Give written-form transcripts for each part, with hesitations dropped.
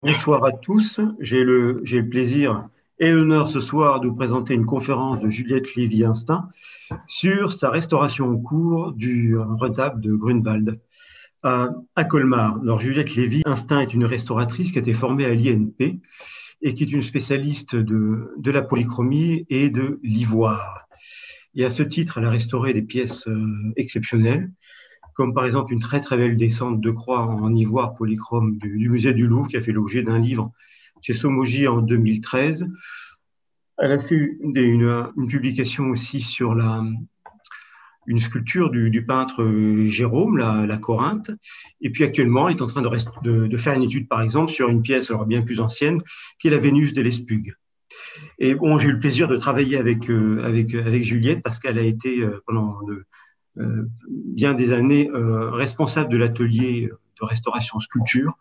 Bonsoir à tous. J'ai le plaisir et l'honneur ce soir de vous présenter une conférence de Juliette Lévy-Instinct sur sa restauration en cours du retable de Grunewald à Colmar. Alors, Juliette Lévy-Instinct est une restauratrice qui a été formée à l'INP et qui est une spécialiste de la polychromie et de l'ivoire. Et à ce titre, elle a restauré des pièces exceptionnelles, comme par exemple une très très belle descente de croix en ivoire polychrome du musée du Louvre qui a fait l'objet d'un livre chez Somogy en 2013. Elle a fait une publication aussi sur une sculpture du peintre Jérôme, la Corinthe. Et puis actuellement, elle est en train de faire une étude, par exemple, sur une pièce alors bien plus ancienne, qui est la Vénus de Lespug. Et bon, j'ai eu le plaisir de travailler avec Juliette parce qu'elle a été pendant bien des années responsable de l'atelier de restauration sculpture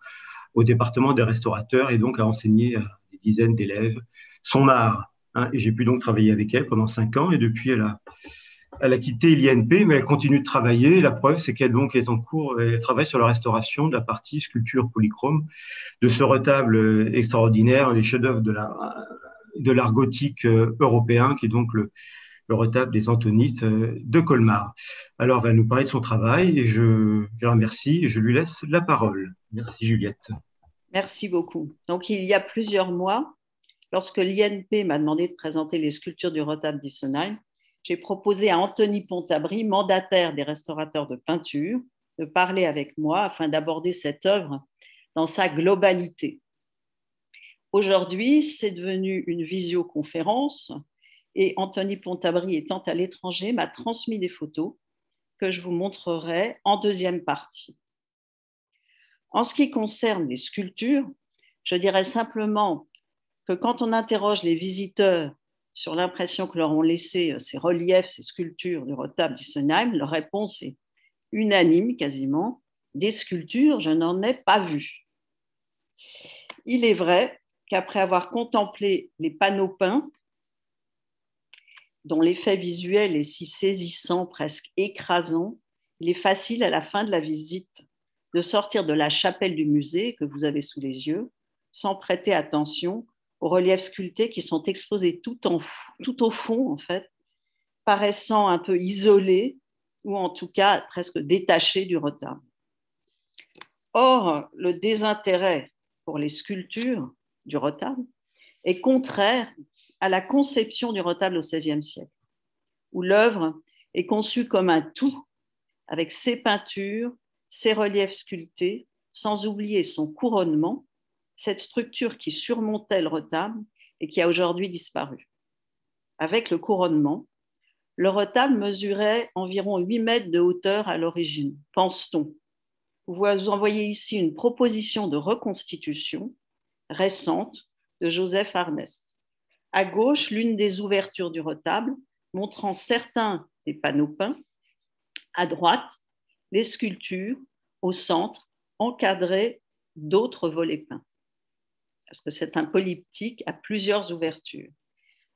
au département des restaurateurs et donc a enseigné à des dizaines d'élèves son art. Hein. Et j'ai pu donc travailler avec elle pendant 5 ans et depuis elle a quitté l'INP, mais elle continue de travailler. La preuve, c'est qu'elle donc est en cours, elle travaille sur la restauration de la partie sculpture polychrome de ce retable extraordinaire, les chefs-d'œuvre de l'art gothique européen, qui est donc le retable des Antonites de Colmar. Alors, elle va nous parler de son travail et je la remercie et je lui laisse la parole. Merci Juliette. Merci beaucoup. Donc, il y a plusieurs mois, lorsque l'INP m'a demandé de présenter les sculptures du retable d'Issenheim, j'ai proposé à Anthony Pontabry, mandataire des restaurateurs de peinture, de parler avec moi afin d'aborder cette œuvre dans sa globalité. Aujourd'hui, c'est devenu une visioconférence et Anthony Pontabry étant à l'étranger m'a transmis des photos que je vous montrerai en deuxième partie. En ce qui concerne les sculptures, je dirais simplement que quand on interroge les visiteurs sur l'impression que leur ont laissé ces reliefs, ces sculptures du retable d'Issenheim, leur réponse est unanime quasiment. Des sculptures, je n'en ai pas vu. Il est vrai qu'après avoir contemplé les panneaux peints, dont l'effet visuel est si saisissant, presque écrasant, il est facile à la fin de la visite de sortir de la chapelle du musée que vous avez sous les yeux, sans prêter attention aux reliefs sculptés qui sont exposés tout au fond, en fait, paraissant un peu isolés ou en tout cas presque détachés du retable. Or, le désintérêt pour les sculptures du retable est contraire à la conception du retable au XVIe siècle, où l'œuvre est conçue comme un tout, avec ses peintures, ses reliefs sculptés, sans oublier son couronnement, cette structure qui surmontait le retable et qui a aujourd'hui disparu. Avec le couronnement, le retable mesurait environ 8 mètres de hauteur à l'origine, pense-t-on. Vous en voyez ici une proposition de reconstitution récente de Joseph Arnest. À gauche, l'une des ouvertures du retable, montrant certains des panneaux peints. À droite, les sculptures, au centre, encadrées d'autres volets peints. Parce que c'est un polyptyque à plusieurs ouvertures.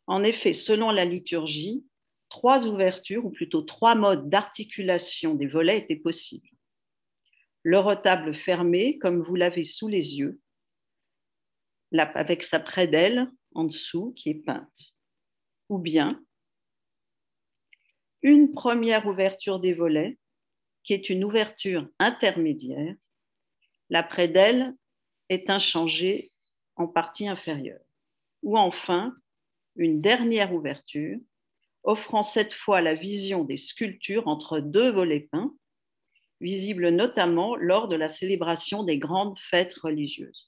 En effet, selon la liturgie, 3 ouvertures, ou plutôt 3 modes d'articulation des volets étaient possibles. Le retable fermé, comme vous l'avez sous les yeux, avec sa prédelle en dessous qui est peinte. Ou bien une première ouverture des volets, qui est une ouverture intermédiaire. La prédelle est inchangée en partie inférieure. Ou enfin, une dernière ouverture, offrant cette fois la vision des sculptures entre 2 volets peints, visibles notamment lors de la célébration des grandes fêtes religieuses.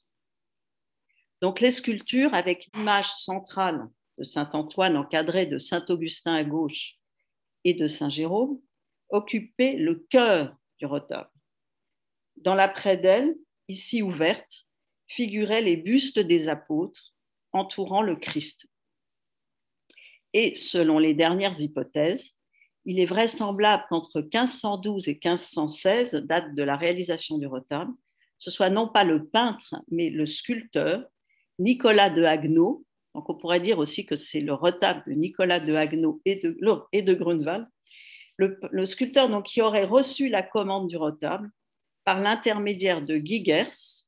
Donc les sculptures, avec l'image centrale de Saint Antoine encadrée de Saint Augustin à gauche et de Saint Jérôme, occupaient le cœur du retable. Dans la prédelle, ici ouverte, figuraient les bustes des apôtres entourant le Christ. Et selon les dernières hypothèses, il est vraisemblable qu'entre 1512 et 1516, date de la réalisation du retable, ce soit non pas le peintre, mais le sculpteur Nicolas de Haguenau. Donc on pourrait dire aussi que c'est le retable de Nicolas de Haguenau et de Grunewald, le sculpteur donc, qui aurait reçu la commande du retable par l'intermédiaire de Guy Gers,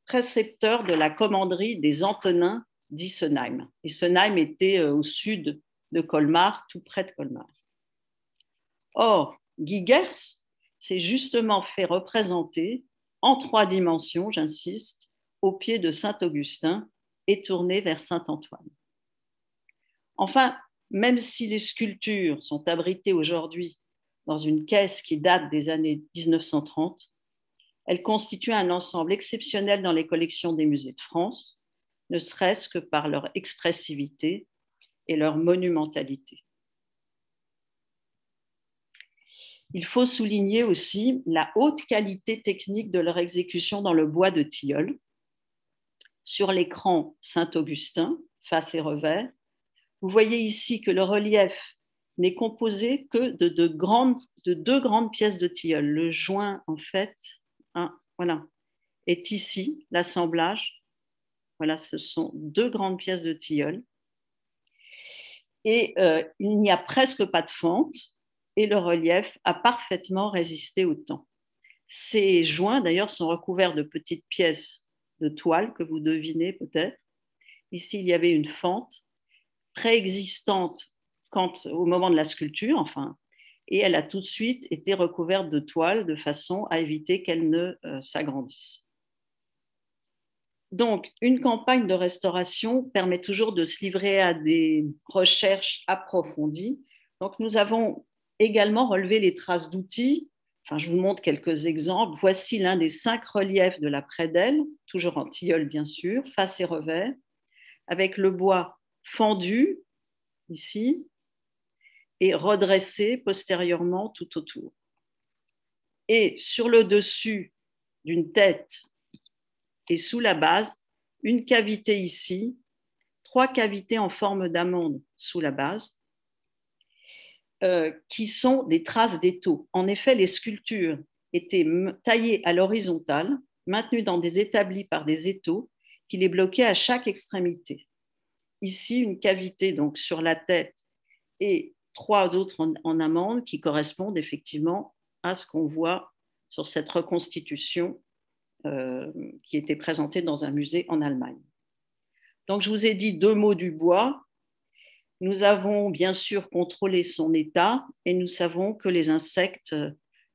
précepteur de la commanderie des Antonins d'Issenheim. Issenheim était au sud de Colmar, tout près de Colmar. Or, Guy Gers s'est justement fait représenter en 3 dimensions, j'insiste, au pied de Saint-Augustin et tourné vers Saint-Antoine. Enfin, même si les sculptures sont abritées aujourd'hui dans une caisse qui date des années 1930, elles constituent un ensemble exceptionnel dans les collections des musées de France, ne serait-ce que par leur expressivité et leur monumentalité. Il faut souligner aussi la haute qualité technique de leur exécution dans le bois de tilleul. Sur l'écran Saint-Augustin, face et revers, vous voyez ici que le relief n'est composé que de deux grandes pièces de tilleul. Le joint, en fait, voilà, est ici, l'assemblage. Voilà, ce sont 2 grandes pièces de tilleul. Et il n'y a presque pas de fente et le relief a parfaitement résisté au temps. Ces joints, d'ailleurs, sont recouverts de petites pièces de toile que vous devinez peut-être. Ici, il y avait une fente préexistante au moment de la sculpture, enfin, et elle a tout de suite été recouverte de toile de façon à éviter qu'elle ne s'agrandisse. Donc, une campagne de restauration permet toujours de se livrer à des recherches approfondies. Donc, nous avons également relevé les traces d'outils. Enfin, je vous montre quelques exemples. Voici l'un des 5 reliefs de la prédelle, toujours en tilleul bien sûr, face et revers, avec le bois fendu ici et redressé postérieurement tout autour. Et sur le dessus d'une tête et sous la base, une cavité ici, 3 cavités en forme d'amande sous la base, qui sont des traces d'étau. En effet, les sculptures étaient taillées à l'horizontale, maintenues dans des établis par des étaux qui les bloquaient à chaque extrémité. Ici, une cavité donc sur la tête et 3 autres en amande qui correspondent effectivement à ce qu'on voit sur cette reconstitution qui était présentée dans un musée en Allemagne. Donc, je vous ai dit 2 mots du bois. Nous avons bien sûr contrôlé son état et nous savons que les insectes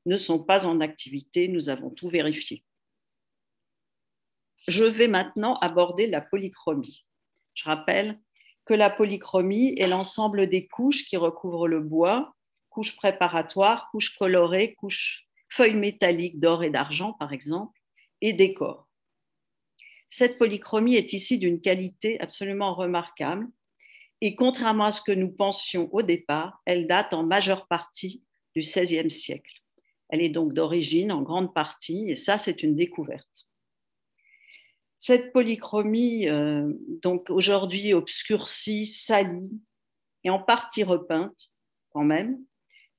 ne sont pas en activité. Nous avons tout vérifié. Je vais maintenant aborder la polychromie. Je rappelle que la polychromie est l'ensemble des couches qui recouvrent le bois, couches préparatoires, couches colorées, couches feuilles métalliques d'or et d'argent, par exemple, et décors. Cette polychromie est ici d'une qualité absolument remarquable et contrairement à ce que nous pensions au départ, elle date en majeure partie du XVIe siècle. Elle est donc d'origine en grande partie, et ça, c'est une découverte. Cette polychromie, donc aujourd'hui obscurcie, salie et en partie repeinte quand même,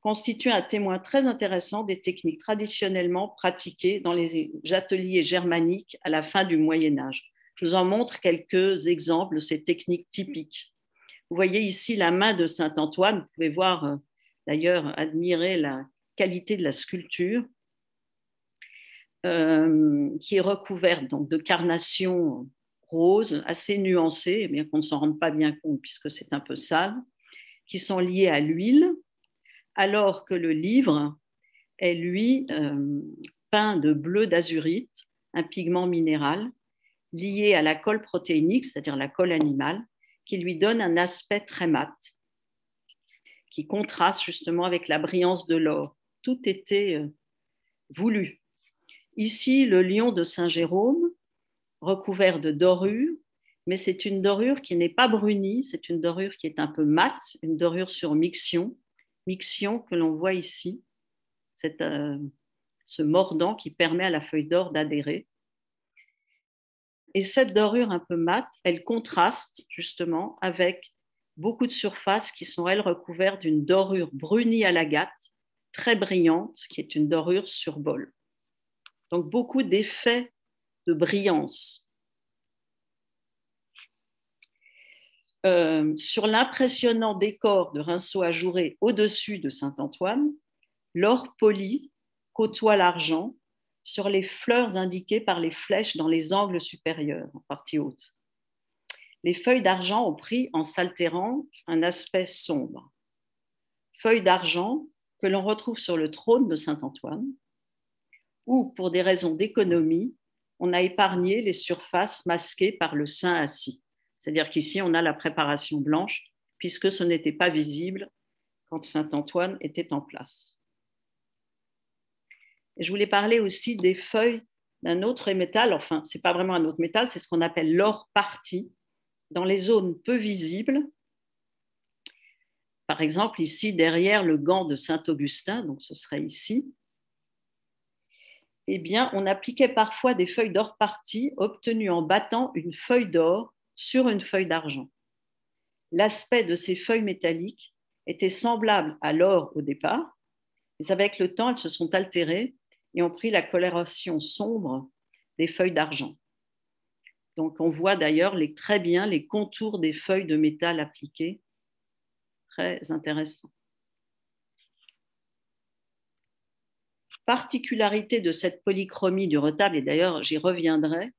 constitue un témoin très intéressant des techniques traditionnellement pratiquées dans les ateliers germaniques à la fin du Moyen Âge. Je vous en montre quelques exemples de ces techniques typiques. Vous voyez ici la main de Saint-Antoine. Vous pouvez voir, d'ailleurs, admirer la qualité de la sculpture qui est recouverte donc, de carnations roses assez nuancées, bien qu'on ne s'en rende pas bien compte puisque c'est un peu sale, qui sont liées à l'huile, alors que le livre est, lui, peint de bleu d'azurite, un pigment minéral, lié à la colle protéinique, c'est-à-dire la colle animale, qui lui donne un aspect très mat, qui contraste justement avec la brillance de l'or. Tout était voulu. Ici, le lion de Saint-Jérôme, recouvert de dorure, mais c'est une dorure qui n'est pas brunie, c'est une dorure qui est un peu mate, une dorure sur mixion que l'on voit ici, ce mordant qui permet à la feuille d'or d'adhérer. Et cette dorure un peu mate, elle contraste justement avec beaucoup de surfaces qui sont, elles, recouvertes d'une dorure brunie à l'agate, très brillante, qui est une dorure sur bol. Donc, beaucoup d'effets de brillance. Sur l'impressionnant décor de Rinceau-Ajouré au-dessus de Saint-Antoine, l'or poli côtoie l'argent sur les fleurs indiquées par les flèches dans les angles supérieurs, en partie haute. Les feuilles d'argent ont pris, en s'altérant, un aspect sombre. Feuilles d'argent que l'on retrouve sur le trône de Saint-Antoine, où, pour des raisons d'économie, on a épargné les surfaces masquées par le saint assis. C'est-à-dire qu'ici, on a la préparation blanche, puisque ce n'était pas visible quand Saint-Antoine était en place. Et je voulais parler aussi des feuilles d'un autre métal, enfin, ce n'est pas vraiment un autre métal, c'est ce qu'on appelle l'or parti, dans les zones peu visibles. Par exemple, ici, derrière le gant de Saint-Augustin, donc ce serait ici, eh bien, on appliquait parfois des feuilles d'or parti obtenues en battant une feuille d'or sur une feuille d'argent. L'aspect de ces feuilles métalliques était semblable à l'or au départ, mais avec le temps, elles se sont altérées et ont pris la coloration sombre des feuilles d'argent. Donc, on voit d'ailleurs très bien les contours des feuilles de métal appliquées. Très intéressant. Particularité de cette polychromie du retable, et d'ailleurs j'y reviendrai,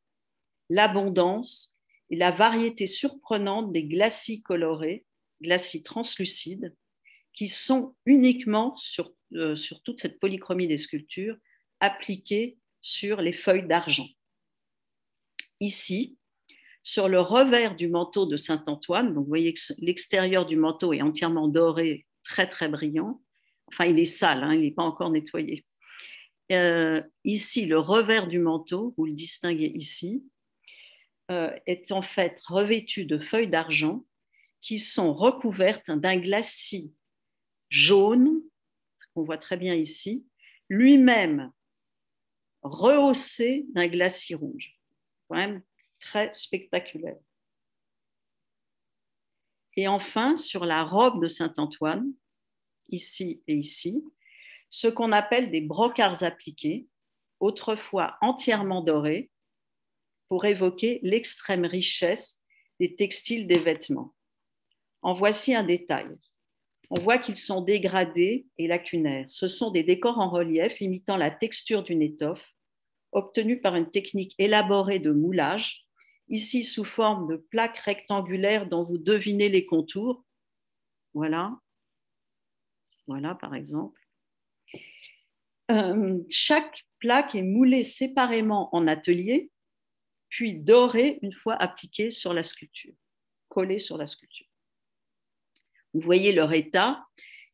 l'abondance et la variété surprenante des glacis colorés, glacis translucides, qui sont uniquement sur toute cette polychromie des sculptures appliquées sur les feuilles d'argent. Ici, sur le revers du manteau de Saint-Antoine, donc vous voyez que l'extérieur du manteau est entièrement doré, très très brillant. Enfin, il est sale, hein, il n'est pas encore nettoyé. Ici, le revers du manteau, vous le distinguez ici, est en fait revêtu de feuilles d'argent qui sont recouvertes d'un glacis jaune, qu'on voit très bien ici, lui-même rehaussé d'un glacis rouge. Quand même très spectaculaire. Et enfin, sur la robe de Saint-Antoine, ici et ici, ce qu'on appelle des brocarts appliqués, autrefois entièrement dorés, pour évoquer l'extrême richesse des textiles des vêtements. En voici un détail. On voit qu'ils sont dégradés et lacunaires. Ce sont des décors en relief imitant la texture d'une étoffe, obtenue par une technique élaborée de moulage, ici sous forme de plaques rectangulaires dont vous devinez les contours. Voilà, voilà par exemple. Chaque plaque est moulée séparément en atelier, puis dorée une fois appliquée sur la sculpture, collée sur la sculpture. Vous voyez leur état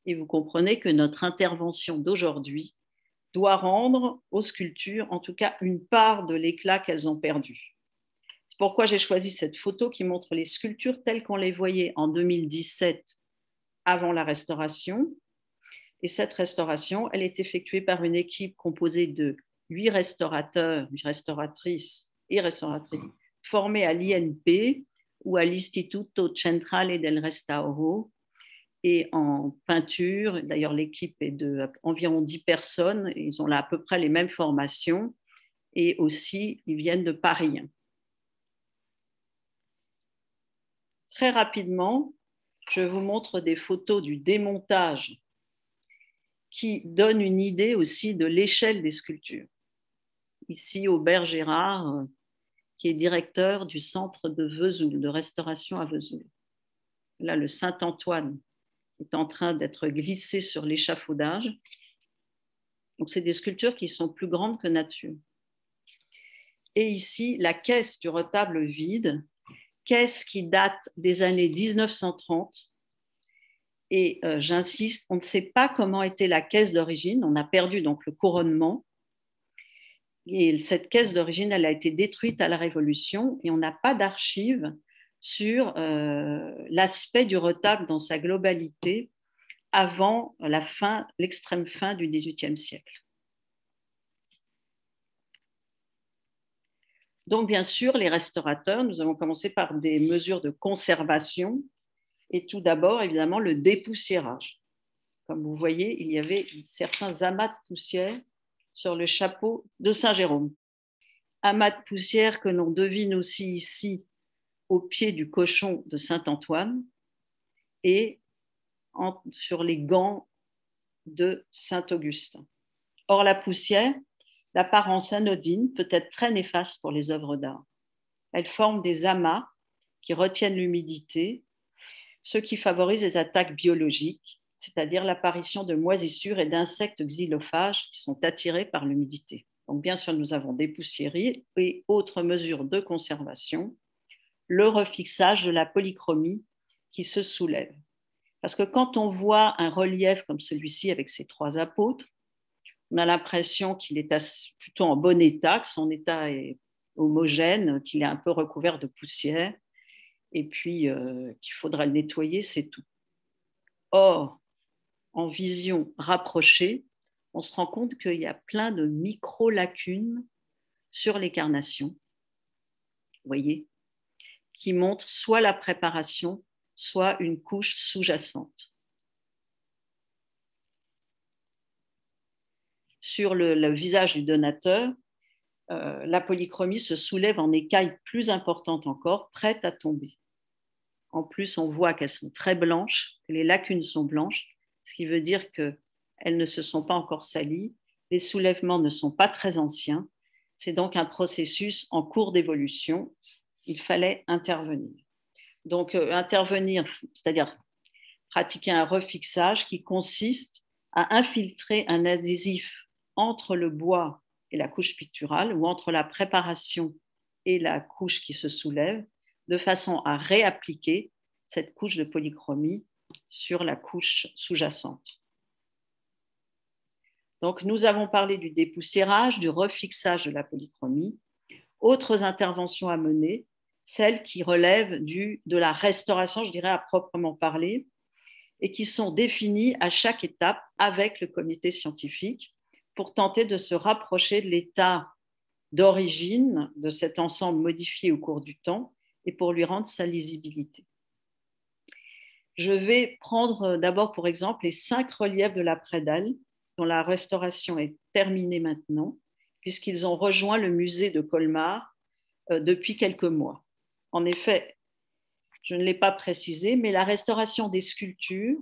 et vous comprenez que notre intervention d'aujourd'hui doit rendre aux sculptures, en tout cas, une part de l'éclat qu'elles ont perdu. C'est pourquoi j'ai choisi cette photo qui montre les sculptures telles qu'on les voyait en 2017 avant la restauration. Et cette restauration, elle est effectuée par une équipe composée de 8 restaurateurs, restauratrices et restauratrices formés à l'INP ou à l'Istituto Centrale del Restauro et en peinture. D'ailleurs, l'équipe est d'environ 10 personnes. Ils ont là à peu près les mêmes formations et aussi, ils viennent de Paris. Très rapidement, je vous montre des photos du démontage qui donnent une idée aussi de l'échelle des sculptures. Ici, Aubert Gérard, qui est directeur du centre de Vesoul, de restauration à Vesoul. Là, le Saint-Antoine est en train d'être glissé sur l'échafaudage. Donc, c'est des sculptures qui sont plus grandes que nature. Et ici, la caisse du retable vide, caisse qui date des années 1930. Et j'insiste, on ne sait pas comment était la caisse d'origine. On a perdu donc le couronnement. Et cette caisse d'origine, elle a été détruite à la Révolution et on n'a pas d'archives sur l'aspect du retable dans sa globalité avant l'extrême fin du XVIIIe siècle. Donc, bien sûr, les restaurateurs, nous avons commencé par des mesures de conservation et tout d'abord, évidemment, le dépoussiérage. Comme vous voyez, il y avait certains amas de poussière sur le chapeau de Saint-Jérôme. Amas de poussière que l'on devine aussi ici au pied du cochon de Saint-Antoine et sur les gants de Saint-Augustin. Or, la poussière L'apparence anodine peut être très néfaste pour les œuvres d'art. Elles forment des amas qui retiennent l'humidité, ce qui favorise les attaques biologiques, c'est-à-dire l'apparition de moisissures et d'insectes xylophages qui sont attirés par l'humidité. Donc, bien sûr, nous avons dépoussiérie et autres mesures de conservation, le refixage de la polychromie qui se soulève. Parce que quand on voit un relief comme celui-ci avec ces trois apôtres, on a l'impression qu'il est plutôt en bon état, que son état est homogène, qu'il est un peu recouvert de poussière, et puis qu'il faudra le nettoyer, c'est tout. Or, en vision rapprochée, on se rend compte qu'il y a plein de micro-lacunes sur les carnations, vous voyez, qui montrent soit la préparation, soit une couche sous-jacente. Sur le visage du donateur, la polychromie se soulève en écailles plus importantes encore, prêtes à tomber. En plus, on voit qu'elles sont très blanches, que les lacunes sont blanches, ce qui veut dire qu'elles ne se sont pas encore salies, les soulèvements ne sont pas très anciens, c'est donc un processus en cours d'évolution, il fallait intervenir. Donc, intervenir, c'est-à-dire pratiquer un refixage qui consiste à infiltrer un adhésif entre le bois et la couche picturale ou entre la préparation et la couche qui se soulève, de façon à réappliquer cette couche de polychromie sur la couche sous-jacente. Donc, nous avons parlé du dépoussiérage, du refixage de la polychromie. Autres interventions à mener, celles qui relèvent de la restauration, je dirais à proprement parler, et qui sont définies à chaque étape avec le comité scientifique pour tenter de se rapprocher de l'état d'origine de cet ensemble modifié au cours du temps et pour lui rendre sa lisibilité. Je vais prendre d'abord pour exemple les 5 reliefs de la Prédelle, dont la restauration est terminée maintenant, puisqu'ils ont rejoint le musée de Colmar depuis quelques mois. En effet, je ne l'ai pas précisé, mais la restauration des sculptures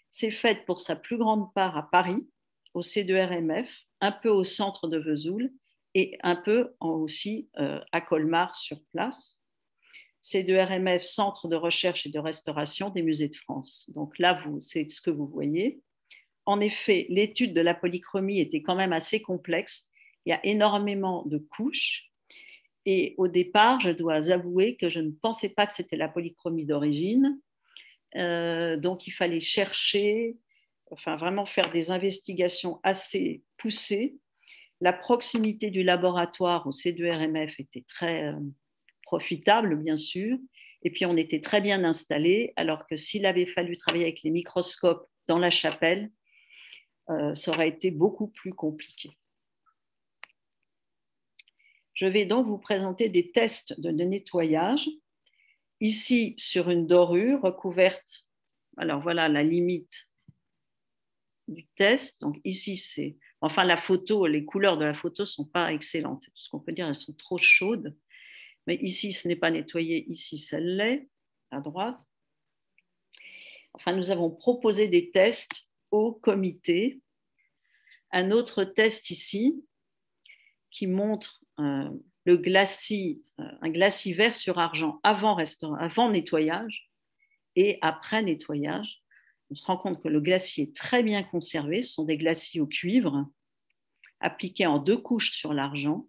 s'est faite pour sa plus grande part à Paris, au C2RMF, un peu au centre de Vesoul et un peu aussi à Colmar sur place. C2RMF, Centre de recherche et de restauration des musées de France. Donc là, c'est ce que vous voyez. En effet, l'étude de la polychromie était quand même assez complexe. Il y a énormément de couches. Et au départ, je dois avouer que je ne pensais pas que c'était la polychromie d'origine. Donc, il fallait chercher, enfin vraiment faire des investigations assez poussées. La proximité du laboratoire au C2RMF était très profitable, bien sûr. Et puis, on était très bien installés, alors que s'il avait fallu travailler avec les microscopes dans la chapelle, ça aurait été beaucoup plus compliqué. Je vais donc vous présenter des tests de nettoyage. Ici, sur une dorure recouverte, alors voilà la limite du test. Donc ici, c'est, enfin la photo, les couleurs de la photo ne sont pas excellentes. Ce qu'on peut dire, elles sont trop chaudes. Mais ici, ce n'est pas nettoyé. Ici, ça l'est, à droite. Enfin, nous avons proposé des tests au comité. Un autre test ici qui montre le glacis, un glacis vert sur argent avant nettoyage et après nettoyage. On se rend compte que le glacis est très bien conservé. Ce sont des glacis au cuivre appliqués en 2 couches sur l'argent.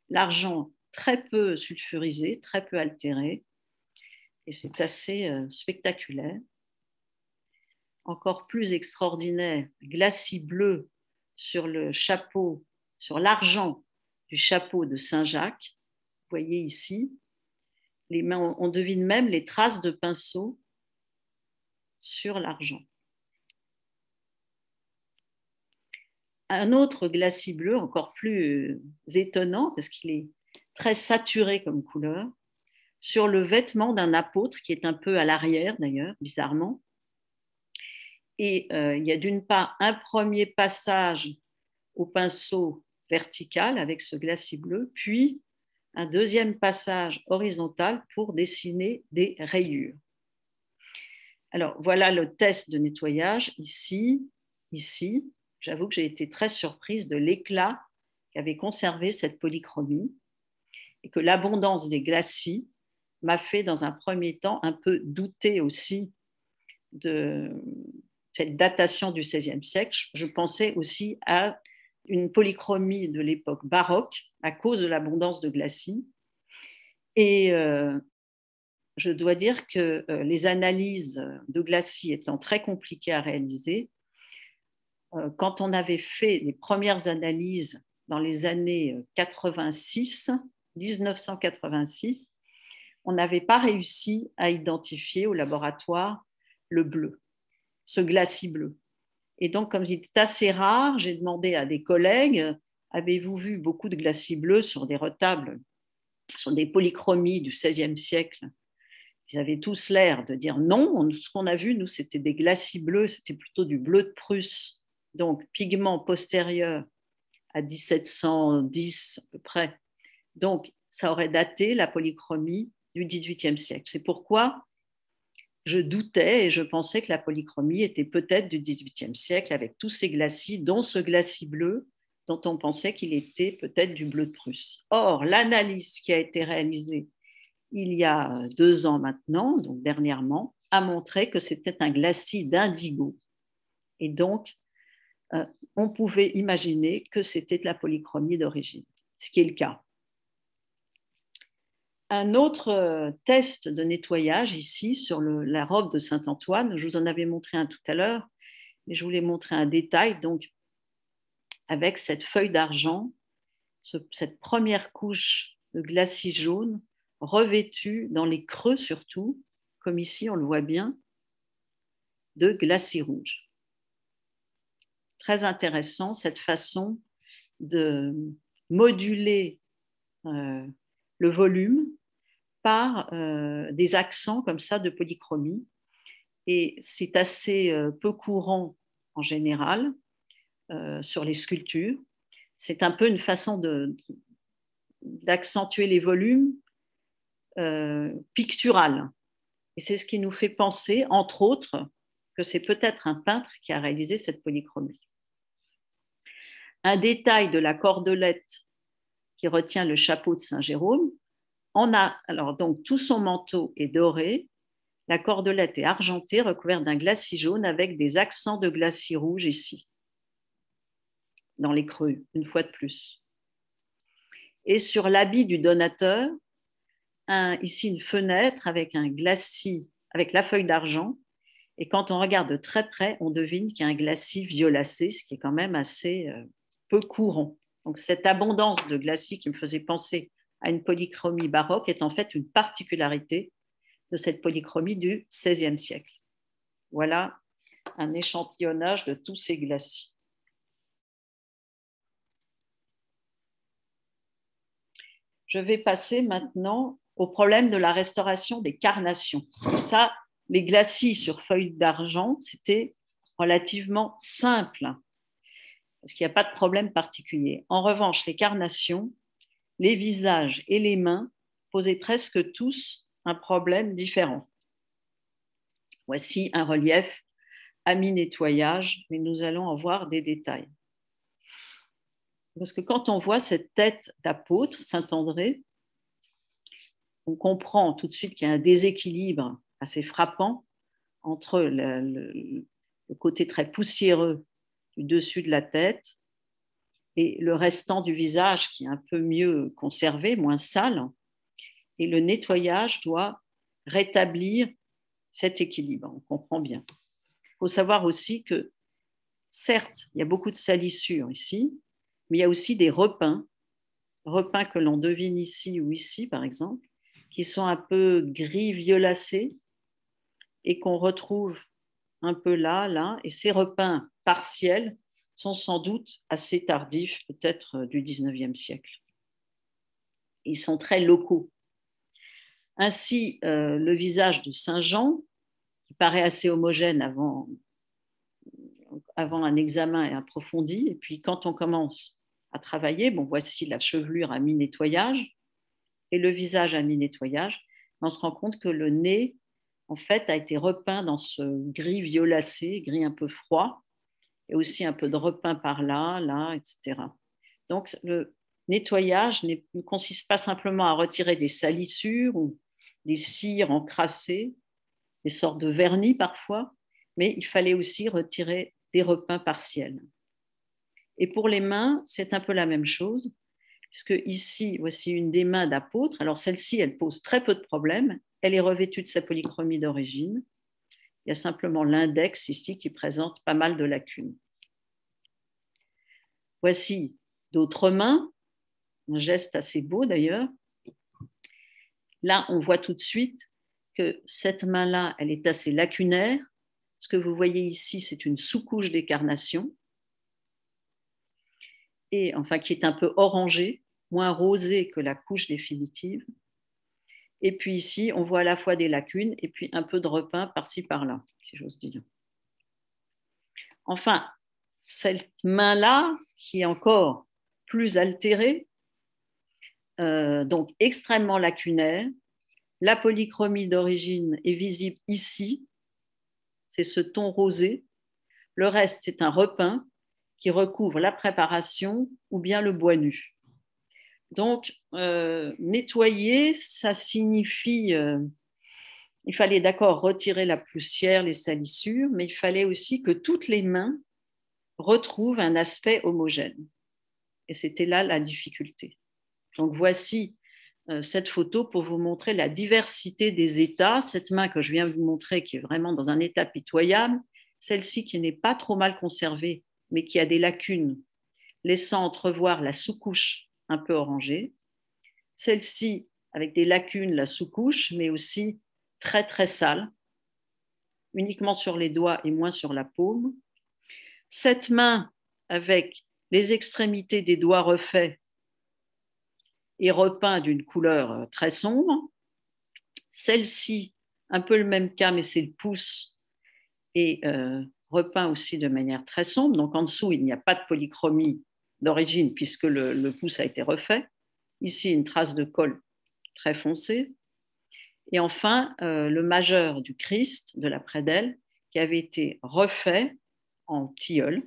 L'argent très peu sulfurisé, très peu altéré. Et c'est assez spectaculaire. Encore plus extraordinaire, glacis bleu sur le chapeau, sur l'argent du chapeau de Saint-Jacques. Vous voyez ici, on devine même les traces de pinceau sur l'argent. Un autre glacis bleu, encore plus étonnant, parce qu'il est très saturé comme couleur, sur le vêtement d'un apôtre, qui est un peu à l'arrière d'ailleurs, bizarrement. Et il y a d'une part un premier passage au pinceau vertical avec ce glacis bleu, puis un deuxième passage horizontal pour dessiner des rayures. Alors, voilà le test de nettoyage ici, ici. J'avoue que j'ai été très surprise de l'éclat qui avait conservé cette polychromie et que l'abondance des glacis m'a fait dans un premier temps un peu douter aussi de cette datation du XVIe siècle. Je pensais aussi à une polychromie de l'époque baroque à cause de l'abondance de glacis. Et je dois dire que les analyses de glacis étant très compliquées à réaliser, quand on avait fait les premières analyses dans les années 86, 1986, on n'avait pas réussi à identifier au laboratoire le bleu, ce glacis bleu. Et donc, comme il est assez rare, j'ai demandé à des collègues, avez-vous vu beaucoup de glacis bleus sur des retables, sur des polychromies du XVIe siècle? Ils avaient tous l'air de dire non. Ce qu'on a vu, nous, c'était des glacis bleus, c'était plutôt du bleu de Prusse, donc pigment postérieur à 1710 à peu près. Donc, ça aurait daté la polychromie du XVIIIe siècle. C'est pourquoi je doutais et je pensais que la polychromie était peut-être du XVIIIe siècle avec tous ces glacis, dont ce glacis bleu dont on pensait qu'il était peut-être du bleu de Prusse. Or, l'analyse qui a été réalisée il y a 2 ans maintenant, donc dernièrement, a montré que c'était un glacis d'indigo. Et donc, on pouvait imaginer que c'était de la polychromie d'origine, ce qui est le cas. Un autre test de nettoyage ici sur la robe de Saint-Antoine, je vous en avais montré un tout à l'heure, mais je voulais montrer un détail, donc avec cette feuille d'argent, cette première couche de glacis jaune revêtue dans les creux surtout, comme ici on le voit bien, de glacis rouge. Très intéressant cette façon de moduler le volume par des accents comme ça de polychromie. Et c'est assez peu courant en général sur les sculptures. C'est un peu une façon d'accentuer les volumes picturales. Et c'est ce qui nous fait penser, entre autres, que c'est peut-être un peintre qui a réalisé cette polychromie. Un détail de la cordelette qui retient le chapeau de Saint-Jérôme, alors donc tout son manteau est doré, la cordelette est argentée, recouverte d'un glacis jaune avec des accents de glacis rouge ici, dans les creux, une fois de plus. Et sur l'habit du donateur, ici une fenêtre avec un glacis, avec la feuille d'argent. Et quand on regarde de très près, on devine qu'il y a un glacis violacé, ce qui est quand même assez peu courant. Donc cette abondance de glacis qui me faisait penser à une polychromie baroque est en fait une particularité de cette polychromie du XVIe siècle. Voilà un échantillonnage de tous ces glacis. Je vais passer maintenant au problème de la restauration des carnations. Parce que ça, les glacis sur feuille d'argent, c'était relativement simple, parce qu'il n'y a pas de problème particulier. En revanche, les carnations, les visages et les mains posaient presque tous un problème différent. Voici un relief à mi-nettoyage, mais nous allons en voir des détails. Parce que quand on voit cette tête d'apôtre, Saint-André, on comprend tout de suite qu'il y a un déséquilibre assez frappant entre le côté très poussiéreux du dessus de la tête et le restant du visage qui est un peu mieux conservé, moins sale. Et le nettoyage doit rétablir cet équilibre, on comprend bien. Il faut savoir aussi que, certes, il y a beaucoup de salissures ici, mais il y a aussi des repins que l'on devine ici ou ici, par exemple, qui sont un peu gris violacés et qu'on retrouve un peu là, et ces repins partiels sont sans doute assez tardifs, peut-être du 19e siècle. Ils sont très locaux. Ainsi, le visage de Saint Jean, qui paraît assez homogène avant un examen approfondi, et puis quand on commence à travailler, bon, voici la chevelure à mi-nettoyage et le visage à mi-nettoyage, on se rend compte que le nez, en fait, a été repeint dans ce gris violacé, gris un peu froid, et aussi un peu de repeint par là, etc. Donc, le nettoyage ne consiste pas simplement à retirer des salissures ou des cires encrassées, des sortes de vernis parfois, mais il fallait aussi retirer des repins partiels. Et pour les mains, c'est un peu la même chose, puisque ici, voici une des mains d'apôtre. Alors celle-ci, elle pose très peu de problèmes. Elle est revêtue de sa polychromie d'origine. Il y a simplement l'index ici qui présente pas mal de lacunes. Voici d'autres mains, un geste assez beau d'ailleurs. Là, on voit tout de suite que cette main-là, elle est assez lacunaire. Ce que vous voyez ici, c'est une sous-couche d'écarnation, et enfin qui est un peu orangée, moins rosée que la couche définitive. Et puis ici, on voit à la fois des lacunes et puis un peu de repeint par-ci par-là, si j'ose dire. Enfin, cette main-là, qui est encore plus altérée, donc extrêmement lacunaire, la polychromie d'origine est visible ici, c'est ce ton rosé. Le reste, c'est un repeint qui recouvre la préparation ou bien le bois nu. Donc, nettoyer, ça signifie, il fallait d'accord retirer la poussière, les salissures, mais il fallait aussi que toutes les mains retrouvent un aspect homogène. Et c'était là la difficulté. Donc, voici cette photo pour vous montrer la diversité des états. Cette main que je viens de vous montrer, qui est vraiment dans un état pitoyable, celle-ci qui n'est pas trop mal conservée, mais qui a des lacunes, laissant entrevoir la sous-couche un peu orangée. Celle-ci avec des lacunes, la sous-couche, mais aussi très très sale, uniquement sur les doigts et moins sur la paume. Cette main avec les extrémités des doigts refaits et repeints d'une couleur très sombre. Celle-ci, un peu le même cas, mais c'est le pouce, et repeint aussi de manière très sombre. Donc en dessous, il n'y a pas de polychromie d'origine puisque le pouce a été refait. Ici, une trace de colle très foncée. Et enfin, le majeur du Christ, de la prédelle, qui avait été refait en tilleul,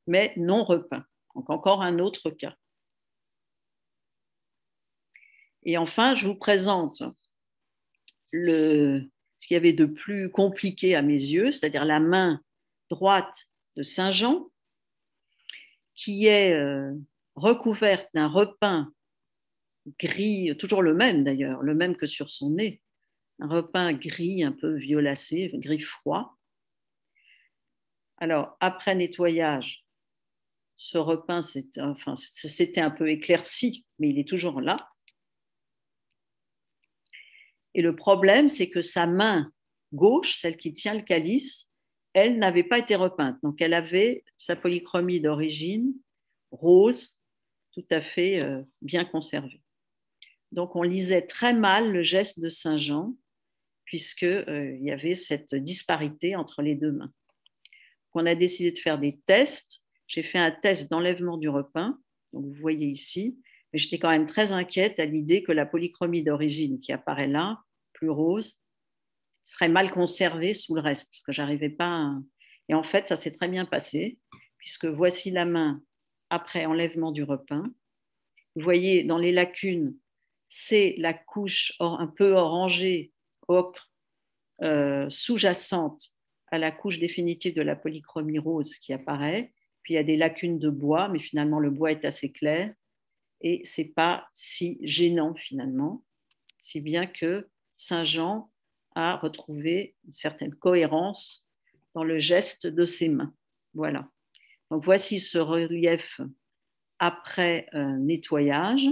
mais non repeint. Donc encore un autre cas. Et enfin, je vous présente ce qu'il y avait de plus compliqué à mes yeux, c'est-à-dire la main droite de Saint Jean, qui est recouverte d'un repeint gris, toujours le même d'ailleurs, le même que sur son nez, un repeint gris un peu violacé, gris froid. Alors, après nettoyage, ce repeint s'était un peu éclairci, mais il est toujours là. Et le problème, c'est que sa main gauche, celle qui tient le calice, elle n'avait pas été repeinte. Donc, elle avait sa polychromie d'origine rose, tout à fait bien conservée. Donc, on lisait très mal le geste de Saint Jean, puisqu'il y avait cette disparité entre les deux mains. On a décidé de faire des tests. J'ai fait un test d'enlèvement du repeint, donc vous voyez ici, mais j'étais quand même très inquiète à l'idée que la polychromie d'origine qui apparaît là, plus rose, serait mal conservée sous le reste, parce que j'arrivais pas à... Et en fait, ça s'est très bien passé, puisque voici la main après enlèvement du repeint. Vous voyez, dans les lacunes, c'est la couche un peu orangée, ocre, sous-jacente à la couche définitive de la polychromie rose qui apparaît. Puis il y a des lacunes de bois, mais finalement le bois est assez clair et c'est pas si gênant finalement, si bien que Saint Jean a retrouvé une certaine cohérence dans le geste de ses mains. Voilà. Donc voici ce relief après nettoyage,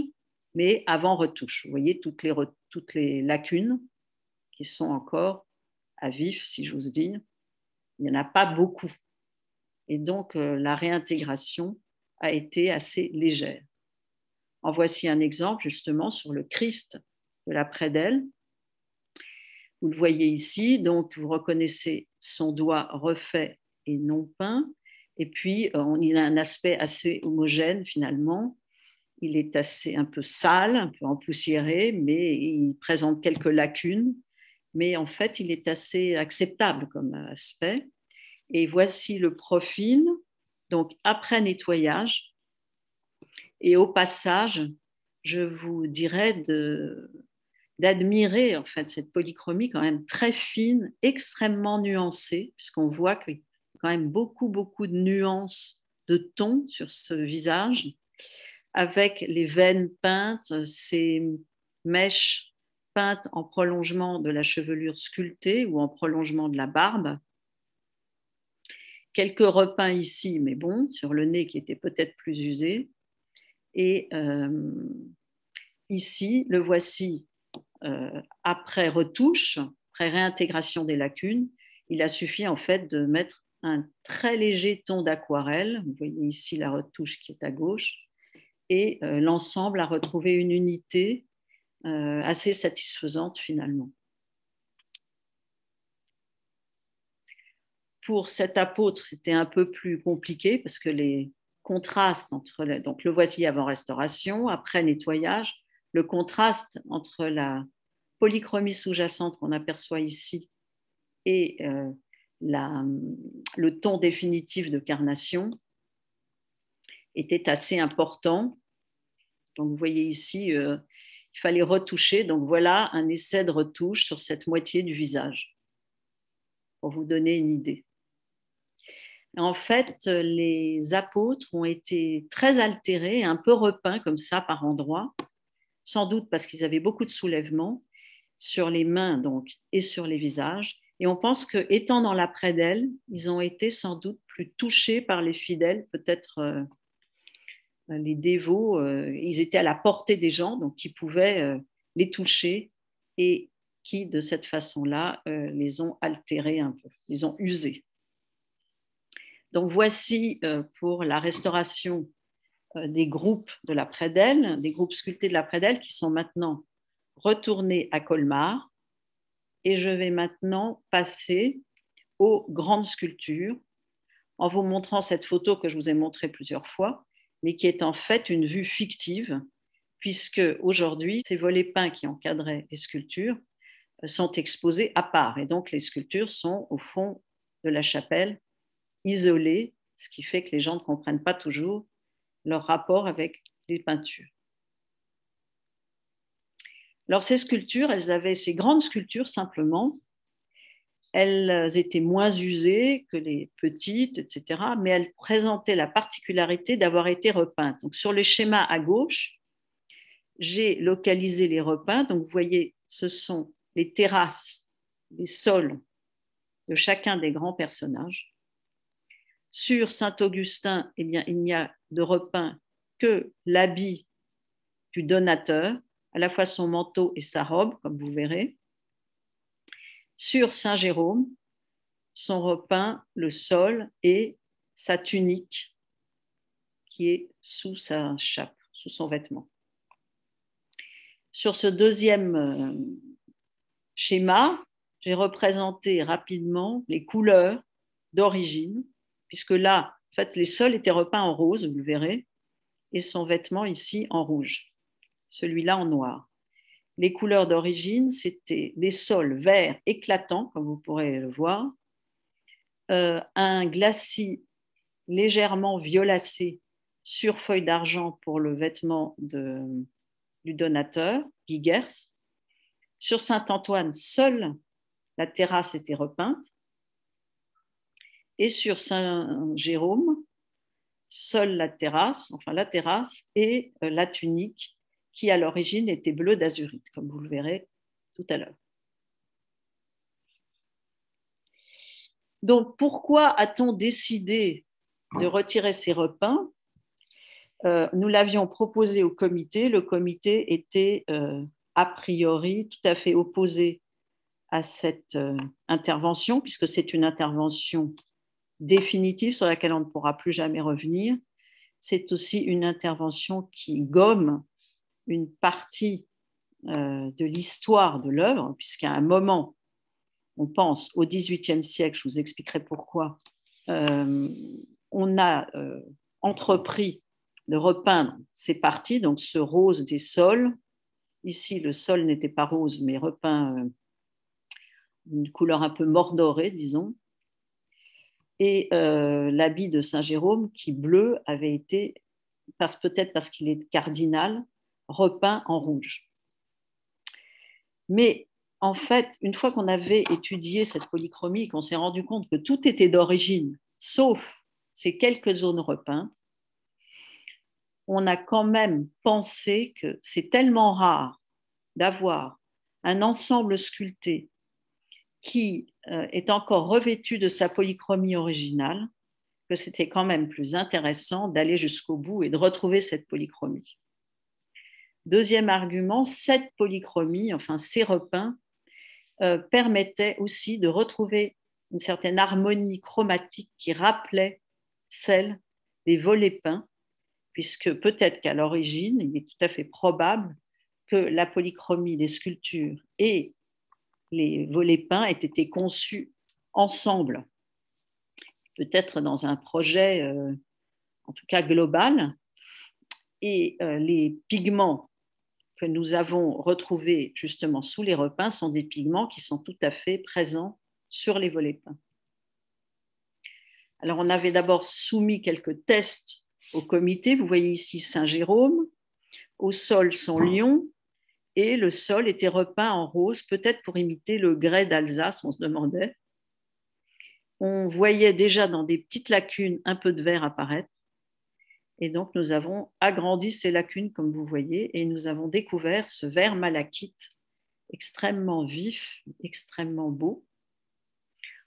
mais avant retouche. Vous voyez toutes les lacunes qui sont encore à vif, si j'ose dire. Il n'y en a pas beaucoup. Et donc, la réintégration a été assez légère. En voici un exemple, justement, sur le Christ de la prédelle. Vous le voyez ici, donc vous reconnaissez son doigt refait et non peint. Et puis, il a un aspect assez homogène, finalement. Il est un peu sale, un peu empoussiéré, mais il présente quelques lacunes. Mais en fait, il est assez acceptable comme aspect. Et voici le profil, donc après nettoyage. Et au passage, je vous dirais d'admirer en fait cette polychromie quand même très fine, extrêmement nuancée, puisqu'on voit qu'il y a quand même beaucoup de nuances de tons sur ce visage, avec les veines peintes, ces mèches peintes en prolongement de la chevelure sculptée ou en prolongement de la barbe. Quelques repeints ici, mais bon, sur le nez qui était peut-être plus usé. Et ici, le voici après retouche, après réintégration des lacunes. Il a suffi en fait de mettre un très léger ton d'aquarelle. Vous voyez ici la retouche qui est à gauche. Et l'ensemble a retrouvé une unité assez satisfaisante finalement. Pour cet apôtre, c'était un peu plus compliqué parce que les contrastes entre donc le voici avant restauration, après nettoyage, le contraste entre la polychromie sous-jacente qu'on aperçoit ici et le ton définitif de carnation était assez important. Donc vous voyez ici, il fallait retoucher. Donc voilà un essai de retouche sur cette moitié du visage pour vous donner une idée. En fait, les apôtres ont été très altérés, un peu repeints comme ça par endroits, sans doute parce qu'ils avaient beaucoup de soulèvements sur les mains donc, et sur les visages. Et on pense qu'étant dans l'après-d'elle, ils ont été sans doute plus touchés par les fidèles, peut-être les dévots. Ils étaient à la portée des gens, donc qui pouvaient les toucher et qui, de cette façon-là, les ont altérés un peu, les ont usés. Donc voici pour la restauration des groupes de l'après-d'elle, des groupes sculptés de l'après-d'elle qui sont maintenant retournés à Colmar. Et je vais maintenant passer aux grandes sculptures en vous montrant cette photo que je vous ai montrée plusieurs fois, mais qui est en fait une vue fictive, puisque aujourd'hui, ces volets peints qui encadraient les sculptures sont exposés à part. Et donc, les sculptures sont au fond de la chapelle, isolées, ce qui fait que les gens ne comprennent pas toujours leur rapport avec les peintures. Alors, ces sculptures, elles avaient ces grandes sculptures simplement. Elles étaient moins usées que les petites, etc., mais elles présentaient la particularité d'avoir été repeintes. Donc, sur le schéma à gauche, j'ai localisé les repeints. Donc, vous voyez, ce sont les terrasses, les sols de chacun des grands personnages. Sur Saint-Augustin, eh bien, il n'y a de repeint que l'habit du donateur, à la fois son manteau et sa robe, comme vous verrez. Sur Saint-Jérôme, sont repeints le sol et sa tunique qui est sous sa chape, sous son vêtement. Sur ce deuxième schéma, j'ai représenté rapidement les couleurs d'origine, puisque là, en fait, les sols étaient repeints en rose, vous le verrez, et son vêtement ici en rouge, celui-là en noir. Les couleurs d'origine, c'était des sols verts éclatants, comme vous pourrez le voir, un glacis légèrement violacé sur feuille d'argent pour le vêtement du donateur, Guy Gers. Sur Saint-Antoine, seule la terrasse était repeinte. Et sur Saint-Jérôme, seule la terrasse et la tunique qui à l'origine était bleu d'azurite, comme vous le verrez tout à l'heure. Donc, pourquoi a-t-on décidé de retirer ces repeints ? Nous l'avions proposé au comité. Le comité était a priori tout à fait opposé à cette intervention, puisque c'est une intervention définitive sur laquelle on ne pourra plus jamais revenir. C'est aussi une intervention qui gomme une partie de l'histoire de l'œuvre, puisqu'à un moment, on pense au XVIIIe siècle, je vous expliquerai pourquoi, on a entrepris de repeindre ces parties, donc ce rose des sols. Ici, le sol n'était pas rose, mais repeint d'une couleur un peu mordorée, disons. Et l'habit de Saint-Jérôme, qui bleu, avait été peut-être parce qu'il est cardinal, repeint en rouge. Mais en fait, une fois qu'on avait étudié cette polychromie, qu'on s'est rendu compte que tout était d'origine, sauf ces quelques zones repeintes, on a quand même pensé que c'est tellement rare d'avoir un ensemble sculpté qui est encore revêtu de sa polychromie originale, que c'était quand même plus intéressant d'aller jusqu'au bout et de retrouver cette polychromie. Deuxième argument, cette polychromie, enfin ces repeints, permettaient aussi de retrouver une certaine harmonie chromatique qui rappelait celle des volets peints, puisque peut-être qu'à l'origine, il est tout à fait probable que la polychromie des sculptures et les volets peints aient été conçus ensemble, peut-être dans un projet, en tout cas global, et les pigments que nous avons retrouvés justement sous les repeints sont des pigments qui sont tout à fait présents sur les volets peints. Alors, on avait d'abord soumis quelques tests au comité. Vous voyez ici Saint-Jérôme, au sol son lion, et le sol était repeint en rose, peut-être pour imiter le grès d'Alsace, on se demandait. On voyait déjà dans des petites lacunes un peu de vert apparaître. Et donc, nous avons agrandi ces lacunes, comme vous voyez, et nous avons découvert ce vert malachite extrêmement vif, extrêmement beau.